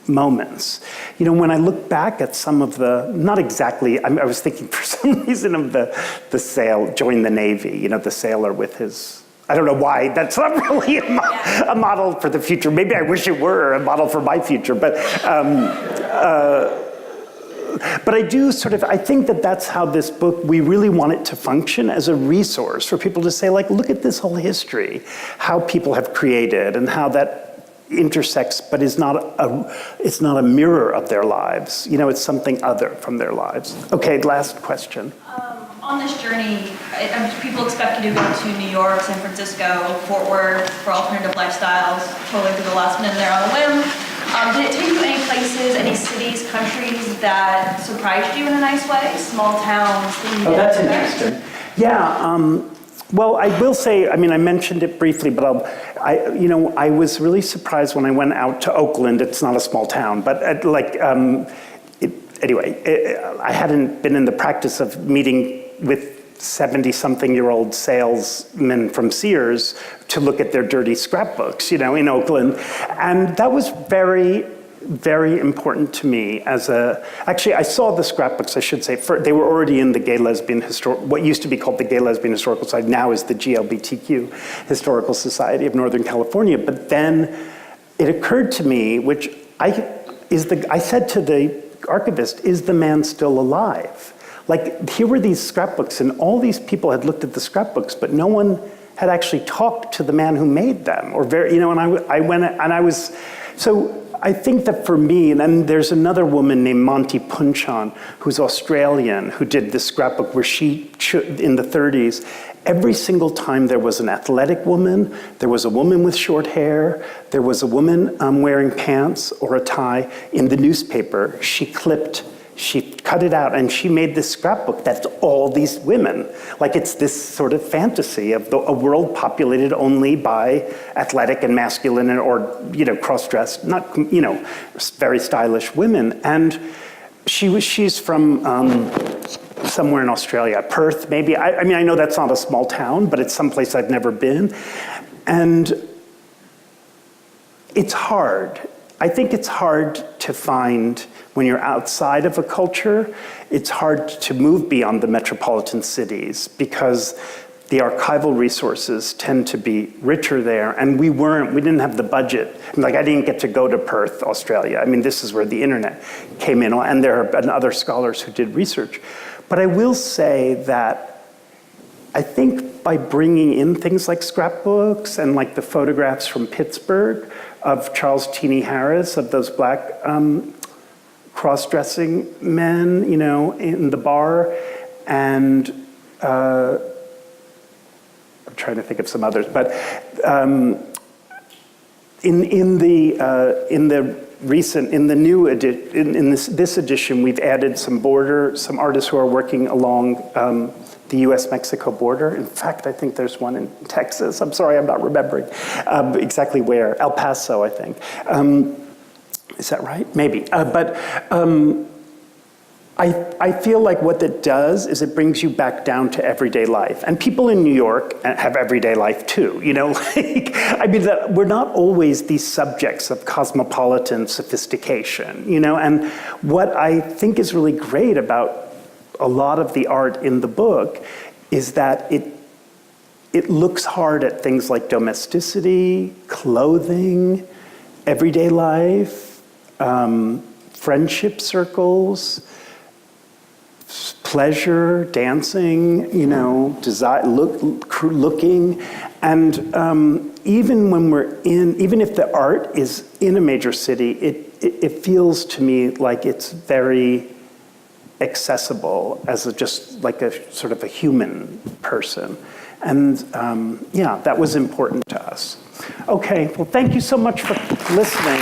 moments. When I look back at some of the, not exactly, I was thinking for some reason of the sail, join the Navy, the sailor with his, I don't know why, that's not really a model for the future. Maybe I wish it were a model for my future, but I do I think that that's how this book, we really want it to function as a resource for people to say, like, look at this whole history, how people have created and how that intersects, but it's not a mirror of their lives. It's something other from their lives. Okay, last question. On this journey, people expect you to go to New York, San Francisco, Fort Worth for alternative lifestyles, totally through the last minute there on a whim. Did it take you any places, any cities, countries that surprised you in a nice way? Small towns, things you Oh, that's didn't expect? interesting. Yeah, well, I will say, I mean, I mentioned it briefly, but I was really surprised when I went out to Oakland. It's not a small town, but anyway, I hadn't been in the practice of meeting with 70-something-year-old salesmen from Sears to look at their dirty scrapbooks, in Oakland. And that was very, very important to me actually, I saw the scrapbooks, I should say. They were already in the gay lesbian what used to be called the Gay Lesbian Historical Society, now is the GLBTQ Historical Society of Northern California. But then it occurred to me, which I said to the archivist, is the man still alive? Like, here were these scrapbooks, and all these people had looked at the scrapbooks, but no one had actually talked to the man who made them, and I went, and I was, so I think that for me, and then there's another woman named Monty Punchon, who's Australian, who did this scrapbook where she, in the 30s, every single time there was an athletic woman, there was a woman with short hair, there was a woman wearing pants or a tie in the newspaper, she cut it out, and she made this scrapbook that's all these women. Like, it's this sort of fantasy of a world populated only by athletic and masculine or cross-dressed, not, very stylish women. And she's from somewhere in Australia, Perth, maybe. I mean, I know that's not a small town, but it's someplace I've never been. And it's hard. I think it's hard to find, when you're outside of a culture, it's hard to move beyond the metropolitan cities because the archival resources tend to be richer there, and we didn't have the budget. Like, I didn't get to go to Perth, Australia. I mean, this is where the internet came in, and there have been other scholars who did research. But I will say that I think by bringing in things like scrapbooks and like the photographs from Pittsburgh of Charles Teeny Harris, of those black cross-dressing men, in the bar, and I'm trying to think of some others, but in this edition, we've added some artists who are working along the US-Mexico border. In fact, I think there's one in Texas. I'm sorry, I'm not remembering exactly where. El Paso, I think. Is that right? Maybe. I feel like what it does is it brings you back down to everyday life. And people in New York have everyday life too, we're not always these subjects of cosmopolitan sophistication, And what I think is really great about a lot of the art in the book is that it looks hard at things like domesticity, clothing, everyday life, friendship circles, pleasure, dancing, desire, looking, and even if the art is in a major city, it feels to me like it's very accessible as just like a sort of a human person. And that was important to us. Okay, well, thank you so much for listening.